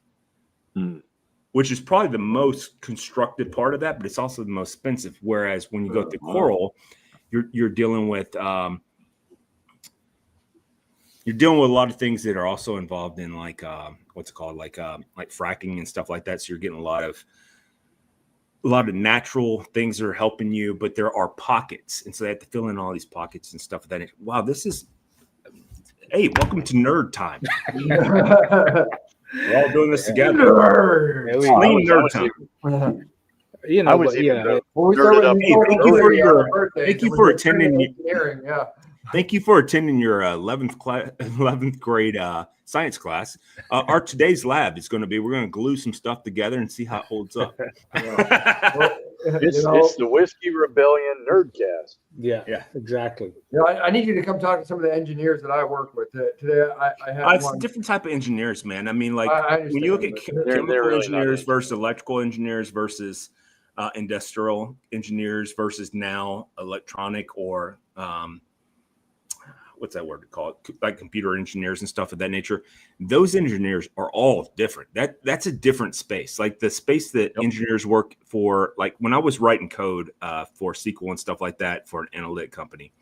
[SPEAKER 1] which is probably the most constructed part of that, but it's also the most expensive. Whereas when you go to coral, you're dealing with a lot of things that are also involved in like what's it called, like fracking and stuff like that. So you're getting a lot of natural things that are helping you, but there are pockets, and so they have to fill in all these pockets and stuff like that. Wow, this is welcome to nerd time. We're all doing this together. Clean nerd time.
[SPEAKER 3] I was even
[SPEAKER 1] Thank you for attending. Thank you for attending your 11th grade science class. Our today's lab is going to be, we're going to glue some stuff together and see how it holds up.
[SPEAKER 3] It's the Whiskey Rebellion Nerdcast.
[SPEAKER 4] Yeah, exactly.
[SPEAKER 2] Yeah, I need you to come talk to some of the engineers that I work with today. I have
[SPEAKER 1] it's
[SPEAKER 2] one.
[SPEAKER 1] a different type of engineers, man. I mean, like
[SPEAKER 2] I
[SPEAKER 1] when you look at chemical
[SPEAKER 3] really
[SPEAKER 1] engineers versus electrical engineers versus industrial engineers versus now electronic or what's that word called? Like computer engineers and stuff of that nature. Those engineers are all different. That's a different space. Like the space that engineers work for, like when I was writing code for SQL and stuff like that for an analytic company,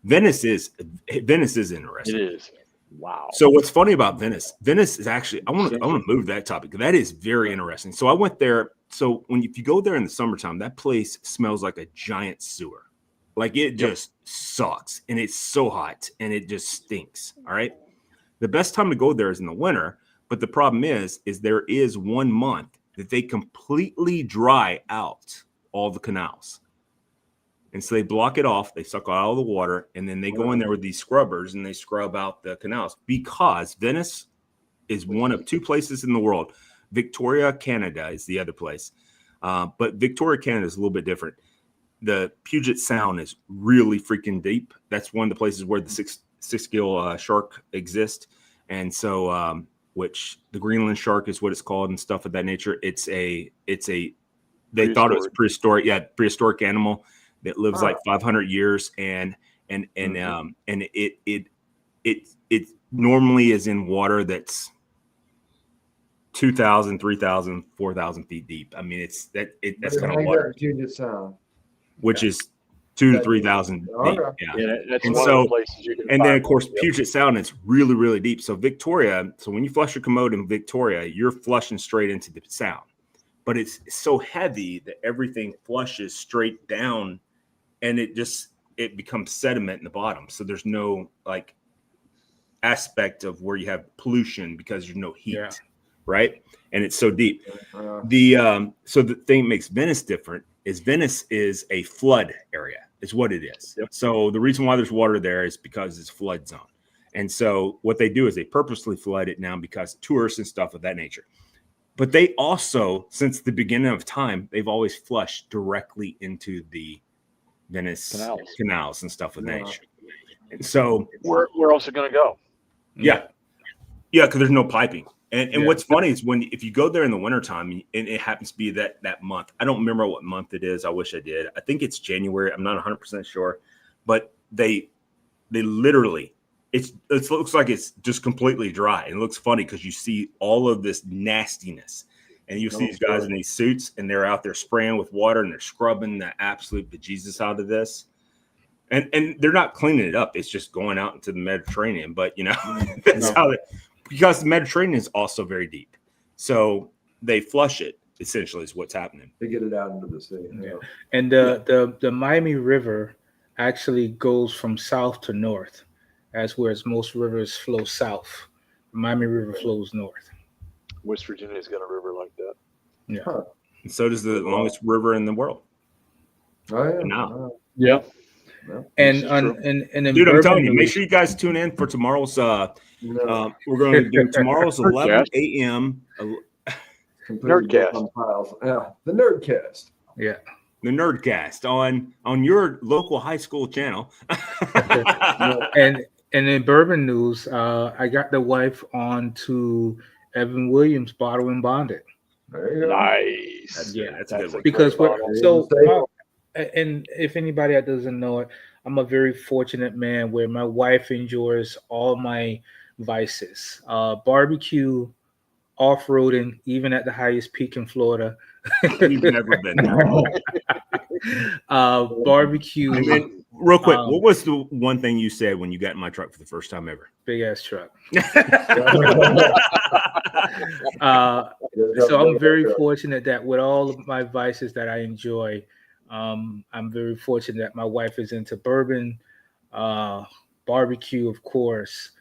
[SPEAKER 1] Venice is interesting.
[SPEAKER 3] It is. Wow.
[SPEAKER 1] So what's funny about Venice is actually, I want to move that topic. That is very interesting. So I went there. So if you go there in the summertime, that place smells like a giant sewer. Like it just sucks, and it's so hot, and it just stinks. All right. The best time to go there is in the winter, but the problem is there is 1 month that they completely dry out all the canals. And so they block it off, they suck out all the water, and then they go in there with these scrubbers and they scrub out the canals, because Venice is one of 2 places in the world. Victoria, Canada is the other place. But Victoria, Canada is a little bit different. The Puget Sound is really freaking deep. That's one of the places where the six gill shark exists. And so, which the Greenland shark is what it's called and stuff of that nature. They thought it was prehistoric animal that lives like 500 years. And it normally is in water that's 2,000, 3,000, 4,000 feet deep. I mean, that's kind of water, which is 2,000 to 3,000 deep.
[SPEAKER 3] Yeah, that's
[SPEAKER 1] and
[SPEAKER 3] one
[SPEAKER 1] so,
[SPEAKER 3] of the places you can.
[SPEAKER 1] And then of course Puget Sound is really, really deep. So Victoria, so when you flush your commode in Victoria, you're flushing straight into the sound, but it's so heavy that everything flushes straight down, and it becomes sediment in the bottom. So there's no like aspect of where you have pollution because there's no heat. Right. And it's so deep. So the thing that makes Venice different is Venice is a flood area, is what it is. Yep. So the reason why there's water there is because it's flood zone. And so what they do is they purposely flood it now because tourists and stuff of that nature. But they also, since the beginning of time, they've always flushed directly into the Venice canals and stuff of that nature. And so
[SPEAKER 3] where else are going to go?
[SPEAKER 1] Yeah, because there's no piping. And what's funny is if you go there in the wintertime, and it happens to be that month, I don't remember what month it is. I wish I did. I think it's January. I'm not 100% sure, but they literally, it looks like it's just completely dry. And it looks funny because you see all of this nastiness, and you see these guys in these suits, and they're out there spraying with water, and they're scrubbing the absolute bejesus out of this. And they're not cleaning it up. It's just going out into the Mediterranean. But that's how because the Mediterranean is also very deep. So they flush it, essentially, is what's happening.
[SPEAKER 2] They get it out into the sea.
[SPEAKER 4] Yeah. And the Miami River actually goes from south to north, whereas most rivers flow south. The Miami River flows north.
[SPEAKER 3] West Virginia's got a river like that.
[SPEAKER 4] Yeah.
[SPEAKER 2] Huh.
[SPEAKER 1] And so does the longest river in the world.
[SPEAKER 2] Oh, yeah.
[SPEAKER 1] Now.
[SPEAKER 4] Yeah. And
[SPEAKER 1] dude, I'm telling you, make sure you guys tune in for tomorrow's. We're going to do tomorrow's 11 a.m.
[SPEAKER 3] Nerdcast.
[SPEAKER 2] Yeah, the Nerdcast.
[SPEAKER 4] Yeah,
[SPEAKER 1] the Nerdcast on your local high school channel.
[SPEAKER 4] And in bourbon news, I got the wife on to Evan Williams, Bottled and Bonded.
[SPEAKER 2] There you go.
[SPEAKER 3] Nice.
[SPEAKER 1] That's a good one.
[SPEAKER 4] Because and if anybody that doesn't know it, I'm a very fortunate man where my wife enjoys all my vices. Barbecue, off-roading, even at the highest peak in Florida.
[SPEAKER 1] You've never been there.
[SPEAKER 4] Barbecue.
[SPEAKER 1] And then, real quick, what was the one thing you said when you got in my truck for the first time ever?
[SPEAKER 4] Big ass truck. So I'm very fortunate that with all of my vices that I enjoy, I'm very fortunate that my wife is into bourbon, barbecue, of course,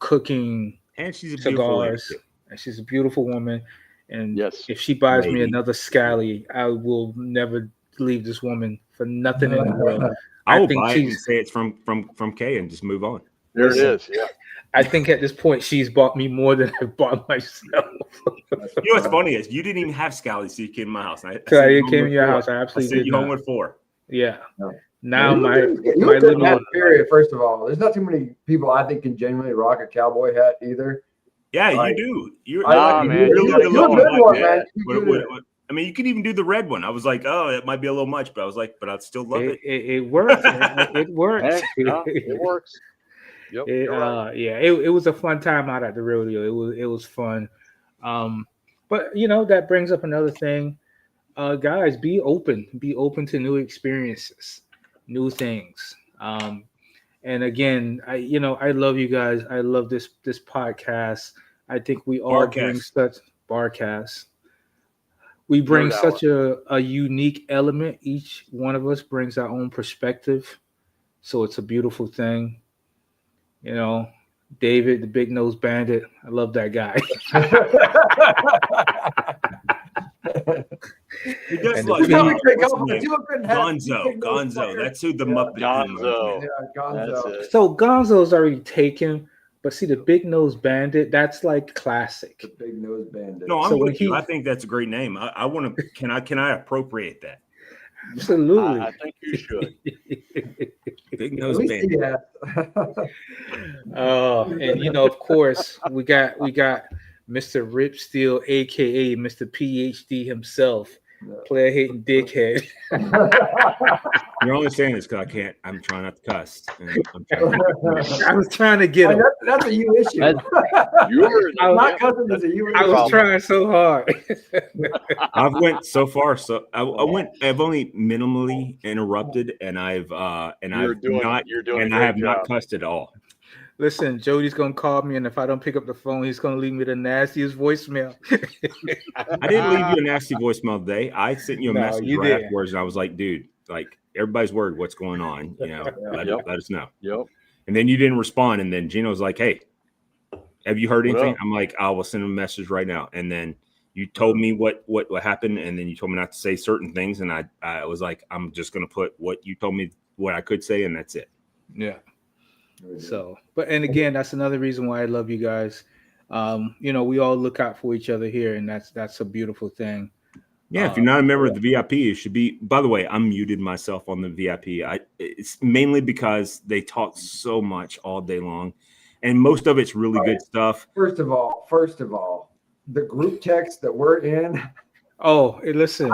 [SPEAKER 4] cooking,
[SPEAKER 1] and she's a
[SPEAKER 4] cigars, and she's a beautiful woman. And if she buys me another Scally, I will never leave this woman for nothing in the world.
[SPEAKER 1] I will buy it and say it's from Kay and just move on.
[SPEAKER 3] There it is. Yeah.
[SPEAKER 4] I think at this point she's bought me more than I bought myself.
[SPEAKER 1] You know what's funny is you didn't even have Scally, so you came to my house.
[SPEAKER 4] I came to your house. I absolutely did.
[SPEAKER 1] You home with 4.
[SPEAKER 4] Yeah. No. Now my
[SPEAKER 2] little period. First of all, there's not too many people I think can genuinely rock a cowboy hat either.
[SPEAKER 1] Yeah, you do. You're
[SPEAKER 2] man.
[SPEAKER 1] really
[SPEAKER 2] good one, man.
[SPEAKER 1] I mean, you could even do the red one. I was like, oh, it might be a little much, but I was like, but I'd still love it.
[SPEAKER 4] It works. It works.
[SPEAKER 3] It works. Yep,
[SPEAKER 4] it was a fun time out at the rodeo. It was fun. But that brings up another thing. Guys, be open to new experiences, new things. And again, I love you guys. I love this podcast. I think we all bring such barcast. We bring such a unique element. Each one of us brings our own perspective. So it's a beautiful thing. David, the big nose bandit. I love that guy.
[SPEAKER 1] He does
[SPEAKER 4] And
[SPEAKER 1] look
[SPEAKER 4] the
[SPEAKER 2] That was
[SPEAKER 4] P-
[SPEAKER 2] a great
[SPEAKER 1] what's
[SPEAKER 2] compliment.
[SPEAKER 1] his
[SPEAKER 2] You look good in hats. You
[SPEAKER 1] Gonzo.
[SPEAKER 2] big nose
[SPEAKER 1] Gonzo.
[SPEAKER 2] fucker.
[SPEAKER 1] That's who the
[SPEAKER 2] Yeah.
[SPEAKER 1] Muppet reminds me.
[SPEAKER 3] Gonzo.
[SPEAKER 2] Yeah,
[SPEAKER 3] That's
[SPEAKER 2] Gonzo.
[SPEAKER 3] it.
[SPEAKER 4] So Gonzo's already taken, but see the Big Nose Bandit, that's like classic.
[SPEAKER 2] The big nose bandit.
[SPEAKER 1] No, I'm
[SPEAKER 4] So when
[SPEAKER 1] with you.
[SPEAKER 4] he-
[SPEAKER 1] I think that's a great name. I want to. Can I appropriate that?
[SPEAKER 4] Absolutely.
[SPEAKER 3] I think you should.
[SPEAKER 1] Big
[SPEAKER 2] At
[SPEAKER 1] nose
[SPEAKER 2] least
[SPEAKER 1] band.
[SPEAKER 2] he has.
[SPEAKER 4] And you know, of course, we got Mr. Rip Steele, aka Mr. PhD himself,
[SPEAKER 2] Yeah.
[SPEAKER 4] player hating dickhead.
[SPEAKER 1] You're only saying this because I can't. I'm trying not to cuss. And I'm trying
[SPEAKER 4] I was trying to get him.
[SPEAKER 2] That's a you issue.
[SPEAKER 3] You're
[SPEAKER 2] Not cousin is a you issue.
[SPEAKER 4] I was trying so hard.
[SPEAKER 1] I've went so far. So I've only minimally interrupted, and I've not,
[SPEAKER 3] You're doing
[SPEAKER 1] and
[SPEAKER 3] a
[SPEAKER 1] I
[SPEAKER 3] great
[SPEAKER 1] have not
[SPEAKER 3] job.
[SPEAKER 1] cussed at all.
[SPEAKER 4] Listen, Jody's gonna call me, and if I don't pick up the phone, he's gonna leave me the nastiest voicemail.
[SPEAKER 1] I didn't leave you a nasty voicemail today. I sent you a
[SPEAKER 4] No,
[SPEAKER 1] message
[SPEAKER 4] you
[SPEAKER 1] right
[SPEAKER 4] didn't.
[SPEAKER 1] afterwards, and I was like, dude, like everybody's worried what's going on. You know, let us know.
[SPEAKER 3] Yep.
[SPEAKER 1] And then you didn't respond, and then Gino's like, hey, have you heard
[SPEAKER 3] What
[SPEAKER 1] anything?
[SPEAKER 3] up?
[SPEAKER 1] I'm like, I will send him a message right now. And then you told me what happened, and then you told me not to say certain things, and I was like, I'm just gonna put what you told me what I could say, and that's it.
[SPEAKER 4] Yeah. So, and again, that's another reason why I love you guys. You know, we all look out for each other here, and that's a beautiful thing.
[SPEAKER 1] Yeah, if you're not a member of the VIP, you should be. By the way, I'm muted myself on the VIP. It's mainly because they talk so much all day long, and most of it's really good stuff.
[SPEAKER 2] First of all, the group text that we're in,
[SPEAKER 4] Oh, hey, listen.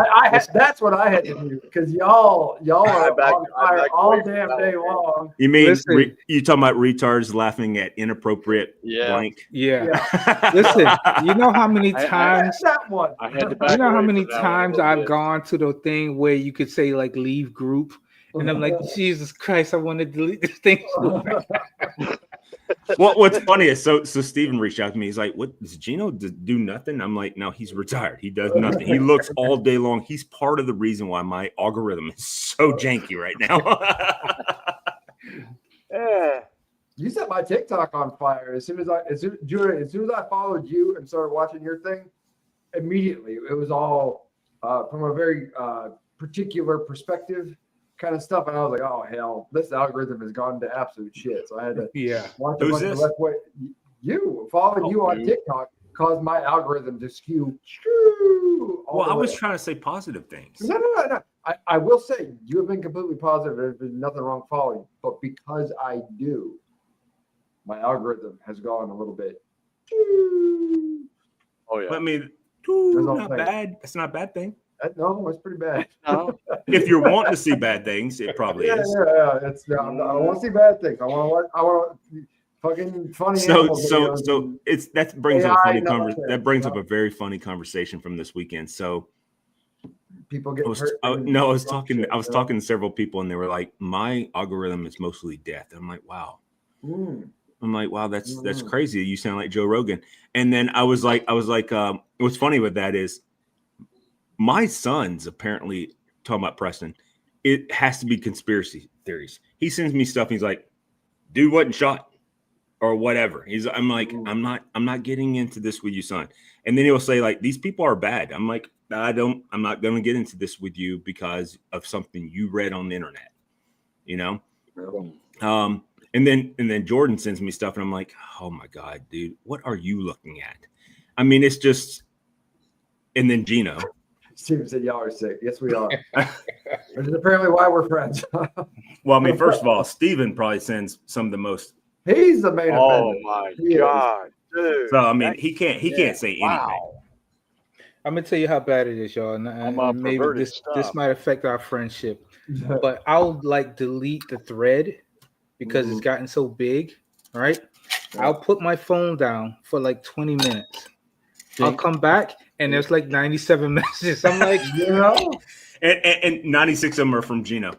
[SPEAKER 2] that's what I had to do because y'all are
[SPEAKER 3] back-
[SPEAKER 2] on
[SPEAKER 3] I
[SPEAKER 2] fire
[SPEAKER 3] back
[SPEAKER 2] all
[SPEAKER 3] away from
[SPEAKER 2] damn
[SPEAKER 3] that
[SPEAKER 2] day
[SPEAKER 3] one.
[SPEAKER 2] long.
[SPEAKER 1] You mean
[SPEAKER 4] Listen.
[SPEAKER 1] you talking about retards laughing at inappropriate
[SPEAKER 3] Yeah.
[SPEAKER 1] blank?
[SPEAKER 4] Yeah.
[SPEAKER 2] Yeah.
[SPEAKER 4] Listen, you know how many
[SPEAKER 3] I-
[SPEAKER 4] times
[SPEAKER 2] That one.
[SPEAKER 3] I had to
[SPEAKER 4] you
[SPEAKER 3] back
[SPEAKER 4] know how
[SPEAKER 3] away
[SPEAKER 4] many
[SPEAKER 3] from that one a
[SPEAKER 4] times
[SPEAKER 3] little
[SPEAKER 4] I've
[SPEAKER 3] bit.
[SPEAKER 4] gone to the thing where you could say like leave group, and I'm like, Jesus Christ, I want to delete this thing. So bad.
[SPEAKER 1] Well, what's funny is so Steven reached out to me. He's like, "What does Gino do? Nothing." I'm like, "No, he's retired. He does nothing. He looks all day long. He's part of the reason why my algorithm is so janky right now."
[SPEAKER 3] Yeah.
[SPEAKER 2] You set my TikTok on fire as soon as I followed you and started watching your thing. Immediately, it was all from a very particular perspective kind of stuff, and I was like, "Oh hell, this algorithm has gone to absolute shit." So I had to
[SPEAKER 4] Yeah.
[SPEAKER 2] watch a
[SPEAKER 1] Who's
[SPEAKER 2] bunch of
[SPEAKER 1] this?
[SPEAKER 2] left way. You following you on
[SPEAKER 3] you.
[SPEAKER 2] TikTok caused my algorithm to skew. all
[SPEAKER 1] Well,
[SPEAKER 2] the
[SPEAKER 1] I was
[SPEAKER 2] way.
[SPEAKER 1] trying to say positive things.
[SPEAKER 2] No. I will say you have been completely positive. There's nothing wrong following, but because I do, my algorithm has gone a little bit.
[SPEAKER 3] Oh yeah.
[SPEAKER 1] I mean,
[SPEAKER 2] There's all
[SPEAKER 1] not
[SPEAKER 2] things.
[SPEAKER 1] bad. It's not a bad thing.
[SPEAKER 2] No, it's pretty bad.
[SPEAKER 3] No.
[SPEAKER 1] If you're wanting to see bad things, it probably
[SPEAKER 2] Yeah.
[SPEAKER 1] is.
[SPEAKER 2] It's I don't want to see bad things. I want fucking funny.
[SPEAKER 1] So
[SPEAKER 2] animal videos
[SPEAKER 1] so
[SPEAKER 2] and-
[SPEAKER 1] it's that brings up a
[SPEAKER 2] AI
[SPEAKER 1] funny
[SPEAKER 2] nonsense,
[SPEAKER 1] that brings
[SPEAKER 2] you
[SPEAKER 1] up
[SPEAKER 2] know?
[SPEAKER 1] a very funny conversation from this weekend. So
[SPEAKER 2] people get
[SPEAKER 1] I was
[SPEAKER 2] hurt.
[SPEAKER 1] I was talking
[SPEAKER 2] shit,
[SPEAKER 1] I was
[SPEAKER 2] you know?
[SPEAKER 1] talking to several people, and they were like, my algorithm is mostly death. I'm like, wow. I'm like, wow, that's
[SPEAKER 2] Mhm.
[SPEAKER 1] crazy. You sound like Joe Rogan. And then I was like, what's funny with that is my son's apparently talking about Preston. It has to be conspiracy theories. He sends me stuff. He's like, dude wasn't shot or whatever. I'm like, I'm not getting into this with you, son. And then he'll say like, these people are bad. I'm like, I'm not going to get into this with you because of something you read on the internet, you know? And then Jordan sends me stuff, and I'm like, oh my God, dude, what are you looking at? I mean, it's just, and then Gino.
[SPEAKER 2] Steven said y'all are sick. Yes, we are. Which is apparently why we're friends.
[SPEAKER 1] Well, I mean, first of all, Steven probably sends some of the most.
[SPEAKER 2] He's the main
[SPEAKER 3] Oh
[SPEAKER 2] offender.
[SPEAKER 3] my
[SPEAKER 2] He is.
[SPEAKER 3] God, dude.
[SPEAKER 1] So I mean, he can't say anything.
[SPEAKER 3] Wow.
[SPEAKER 4] I'm gonna tell you how bad it is, y'all. And maybe
[SPEAKER 3] perverted
[SPEAKER 4] this
[SPEAKER 3] stuff.
[SPEAKER 4] might affect our friendship, but I'll like delete the thread because it's gotten so big, right? I'll put my phone down for like 20 minutes. I'll come back and there's like 97 messages. I'm like,
[SPEAKER 2] You know?
[SPEAKER 1] And 96 of them are from Gino.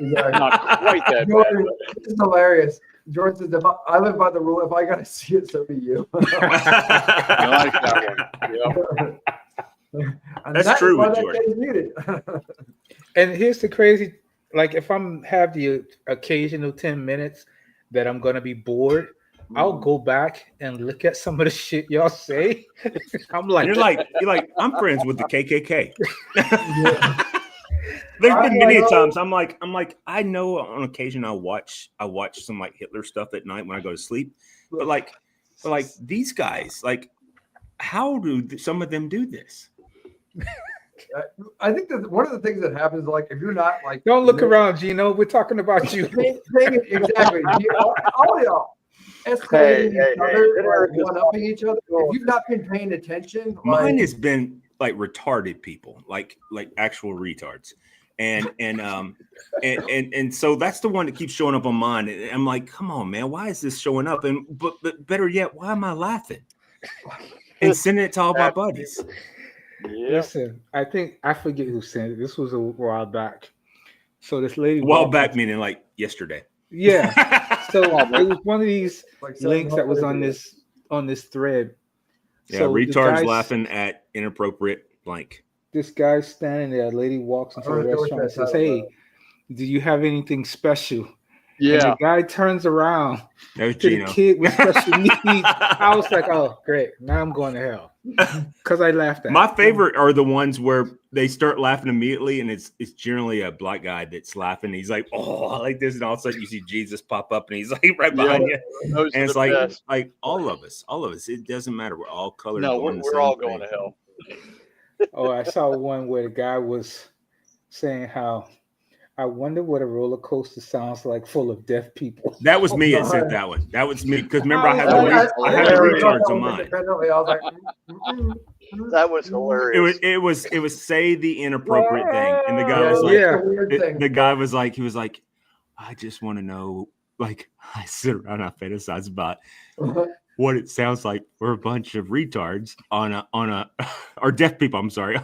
[SPEAKER 2] Yeah.
[SPEAKER 3] Not quite that
[SPEAKER 2] Jordan,
[SPEAKER 3] bad.
[SPEAKER 2] this is hilarious. Jordan says, I live by the rule. If I got to see it, so do you.
[SPEAKER 3] I like that one. Yep.
[SPEAKER 2] And
[SPEAKER 1] That's
[SPEAKER 2] that is
[SPEAKER 1] true
[SPEAKER 2] why
[SPEAKER 1] with
[SPEAKER 2] that
[SPEAKER 1] Jordan.
[SPEAKER 2] kid is muted.
[SPEAKER 4] and here's the crazy, like if I'm have the occasional 10 minutes that I'm gonna be bored, I'll go back and look at some of the shit y'all say. I'm like,
[SPEAKER 1] And you're like, I'm friends with the KKK.
[SPEAKER 2] Yeah.
[SPEAKER 1] There's
[SPEAKER 2] I
[SPEAKER 1] been many
[SPEAKER 2] know.
[SPEAKER 1] times I'm like, I know on occasion I watch some like Hitler stuff at night when I go to sleep, but like these guys, like, how do some of them do this?
[SPEAKER 2] I think that one of the things that happens, like, if you're not like,
[SPEAKER 4] don't look around, Gino. We're talking about you.
[SPEAKER 2] Exactly. All of y'all escalating each other, like, one-upping each other. If you've not been paying attention,
[SPEAKER 1] Mine
[SPEAKER 2] like,
[SPEAKER 1] has been like retarded people, like actual retards. And so that's the one that keeps showing up on mine. And I'm like, come on, man, why is this showing up? And but better yet, why am I laughing? And sending it to all my buddies.
[SPEAKER 3] Yeah.
[SPEAKER 4] Listen, I think I forget who sent it. This was a while back. So this lady,
[SPEAKER 1] A while back, meaning like yesterday.
[SPEAKER 4] yeah. So it was one of these
[SPEAKER 2] like
[SPEAKER 4] links that was on this thread.
[SPEAKER 1] Yeah,
[SPEAKER 4] So the
[SPEAKER 1] retards
[SPEAKER 4] guy's-
[SPEAKER 1] laughing at inappropriate blank.
[SPEAKER 4] This guy's standing there. A lady walks into the restaurant and says, "Hey, do you have anything special?" And
[SPEAKER 3] Yeah.
[SPEAKER 4] the guy turns around
[SPEAKER 1] That was
[SPEAKER 4] to
[SPEAKER 1] Gino.
[SPEAKER 4] the kid with special needs. I was like, "Oh, great! Now I'm going to hell," because I laughed at.
[SPEAKER 1] My
[SPEAKER 4] it.
[SPEAKER 1] favorite are the ones where they start laughing immediately, and it's generally a black guy that's laughing. He's like, "Oh, I like this," and all of a sudden you see Jesus pop up, and he's like right behind you.
[SPEAKER 3] Those
[SPEAKER 1] And
[SPEAKER 3] are
[SPEAKER 1] it's
[SPEAKER 3] the best.
[SPEAKER 1] like all of us. It doesn't matter. We're all colored.
[SPEAKER 3] No,
[SPEAKER 1] going the
[SPEAKER 3] we're
[SPEAKER 1] same
[SPEAKER 3] all
[SPEAKER 1] thing.
[SPEAKER 3] going to hell.
[SPEAKER 4] Oh, I saw one where the guy was saying how I wonder what a roller coaster sounds like full of deaf people.
[SPEAKER 1] That was me that sent that one. That was me because remember I had the
[SPEAKER 3] I
[SPEAKER 1] retards on mine.
[SPEAKER 2] I was like,
[SPEAKER 3] That was hilarious.
[SPEAKER 1] It was say the inappropriate thing, and the guy was like,
[SPEAKER 4] Yeah.
[SPEAKER 2] it's a weird thing.
[SPEAKER 1] the guy was like, he was like, I just want to know, like, I sit around, I fantasize about what it sounds like for a bunch of retards on a or deaf people. I'm sorry,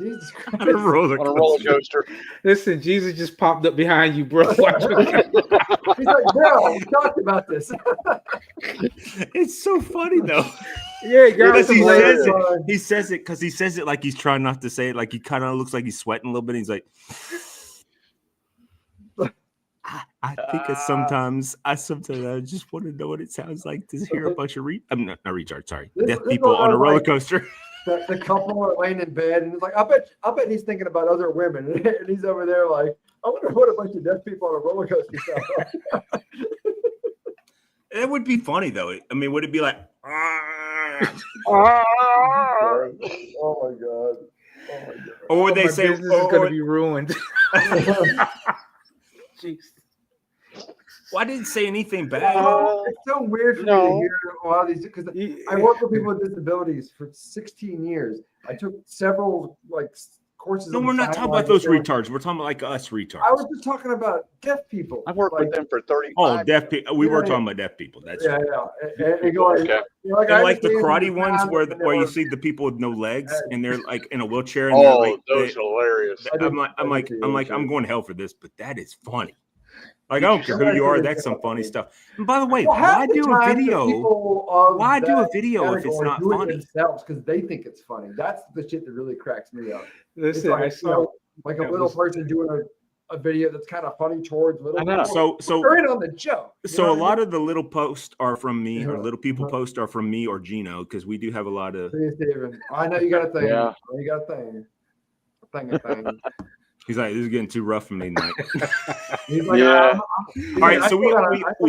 [SPEAKER 2] Jesus Christ.
[SPEAKER 1] on a roller
[SPEAKER 3] On a roller
[SPEAKER 1] coaster.
[SPEAKER 3] coaster.
[SPEAKER 4] Listen, Jesus just popped up behind you, bro. Watch it.
[SPEAKER 2] He's like, bro, we talked about this.
[SPEAKER 1] It's so funny though.
[SPEAKER 4] Yeah, he got
[SPEAKER 1] Because
[SPEAKER 4] some
[SPEAKER 1] he
[SPEAKER 4] layers.
[SPEAKER 1] says it. He says it because he says it like he's trying not to say it. Like he kind of looks like he's sweating a little bit. He's like, I think it's sometimes I just want to know what it sounds like to hear a bunch of I'm not retards, sorry,
[SPEAKER 2] This-
[SPEAKER 1] deaf
[SPEAKER 2] this
[SPEAKER 1] people
[SPEAKER 2] one I
[SPEAKER 1] on a
[SPEAKER 2] was
[SPEAKER 1] roller
[SPEAKER 2] like-
[SPEAKER 1] coaster.
[SPEAKER 2] The couple are laying in bed, and it's like, I bet he's thinking about other women, and he's over there like, I wonder what a bunch of deaf people on a roller coaster sound like.
[SPEAKER 1] It would be funny though. I mean, would it be like?
[SPEAKER 2] Oh my god. Oh my god.
[SPEAKER 1] Or would
[SPEAKER 4] Oh,
[SPEAKER 1] they
[SPEAKER 4] my
[SPEAKER 1] say?
[SPEAKER 4] business is going to be ruined. Jeez.
[SPEAKER 1] Well, I didn't say anything bad.
[SPEAKER 2] It's so weird for me to
[SPEAKER 3] No.
[SPEAKER 2] hear a lot of these because I worked with people with disabilities for 16 years. I took several like courses.
[SPEAKER 1] No,
[SPEAKER 2] on
[SPEAKER 1] we're not
[SPEAKER 2] sign
[SPEAKER 1] talking about
[SPEAKER 2] language.
[SPEAKER 1] those retards. We're talking about like us retards.
[SPEAKER 2] I was just talking about deaf people.
[SPEAKER 3] I've worked
[SPEAKER 2] like,
[SPEAKER 3] with them for 35
[SPEAKER 1] Oh, deaf people. We were
[SPEAKER 2] Yeah,
[SPEAKER 1] talking about deaf people. That's
[SPEAKER 2] Yeah, yeah. And go like,
[SPEAKER 3] Okay.
[SPEAKER 2] you're like,
[SPEAKER 1] and
[SPEAKER 2] I
[SPEAKER 1] like the
[SPEAKER 2] understand
[SPEAKER 1] karate ones
[SPEAKER 2] sound,
[SPEAKER 1] where
[SPEAKER 2] but
[SPEAKER 1] where you
[SPEAKER 2] never-
[SPEAKER 1] see the people with no legs and they're like in a wheelchair. And they're
[SPEAKER 3] Oh,
[SPEAKER 1] like,
[SPEAKER 3] those are hilarious.
[SPEAKER 1] I'm going hell for this, but that is funny. Like I don't care who you are, that's some funny stuff. And by the way,
[SPEAKER 2] Well, half
[SPEAKER 1] why
[SPEAKER 2] the
[SPEAKER 1] do a
[SPEAKER 2] time the
[SPEAKER 1] video?
[SPEAKER 2] people of
[SPEAKER 1] Why do a
[SPEAKER 2] that
[SPEAKER 1] video if it's
[SPEAKER 2] category
[SPEAKER 1] not
[SPEAKER 2] do it
[SPEAKER 1] funny?
[SPEAKER 2] themselves because they think it's funny. That's the shit that really cracks me up. It's
[SPEAKER 4] Listen,
[SPEAKER 2] like,
[SPEAKER 4] I saw.
[SPEAKER 2] like a
[SPEAKER 4] that
[SPEAKER 2] little
[SPEAKER 4] was-
[SPEAKER 2] person doing a video that's kind of funny towards little
[SPEAKER 3] I know.
[SPEAKER 2] people.
[SPEAKER 1] So
[SPEAKER 2] They're in on the joke. You
[SPEAKER 1] So
[SPEAKER 2] know
[SPEAKER 1] a
[SPEAKER 2] what I
[SPEAKER 1] lot
[SPEAKER 2] mean?
[SPEAKER 1] of the little posts are from me, or
[SPEAKER 2] Yeah.
[SPEAKER 1] little people
[SPEAKER 2] Uh-huh.
[SPEAKER 1] posts are from me or Gino, because we do have a lot of.
[SPEAKER 2] See, Steven, I know you got a thing.
[SPEAKER 3] Yeah.
[SPEAKER 2] I know you got a thing. A thing.
[SPEAKER 1] He's like, this is getting too rough for me tonight.
[SPEAKER 2] He's like,
[SPEAKER 3] Yeah.
[SPEAKER 1] All right, so we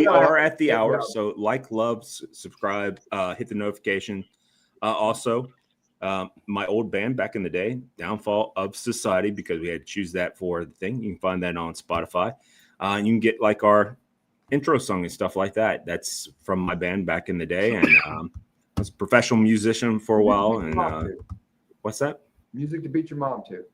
[SPEAKER 2] I
[SPEAKER 1] are at the
[SPEAKER 2] yeah.
[SPEAKER 1] hour. So like, love, subscribe, hit the notification. Also, my old band back in the day, Downfall of Society, because we had to choose that for the thing. You can find that on Spotify. And you can get like our intro song and stuff like that. That's from my band back in the day, and I was a professional musician for a while. And what's that?
[SPEAKER 2] Music to beat your mom to.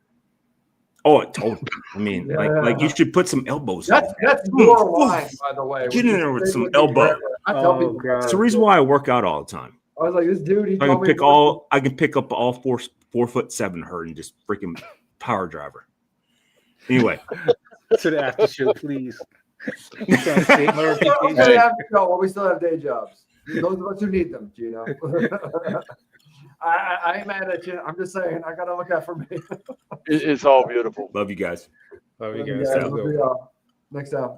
[SPEAKER 1] Oh, totally. I mean,
[SPEAKER 2] Yeah.
[SPEAKER 1] like you should put some elbows.
[SPEAKER 2] That's your line, by the way.
[SPEAKER 1] Get in there with some elbow.
[SPEAKER 2] I tell
[SPEAKER 4] Oh,
[SPEAKER 2] people.
[SPEAKER 4] God.
[SPEAKER 1] It's the reason why I work out all the time.
[SPEAKER 2] I was like, this dude. He
[SPEAKER 1] I
[SPEAKER 2] told
[SPEAKER 1] can
[SPEAKER 2] me
[SPEAKER 1] pick up all 4'7" her and just freaking power driver. Anyway,
[SPEAKER 4] to the after show, please. I'm trying to save my
[SPEAKER 2] We
[SPEAKER 4] reputation.
[SPEAKER 2] still have to go, but we still have day jobs. Those of us who need them, Gino. I ain't mad at you. I'm just saying, I gotta look out for me.
[SPEAKER 3] It's all beautiful.
[SPEAKER 1] love you guys.
[SPEAKER 4] Love you
[SPEAKER 2] Yeah,
[SPEAKER 4] guys.
[SPEAKER 1] so-
[SPEAKER 2] we'll see y'all next time.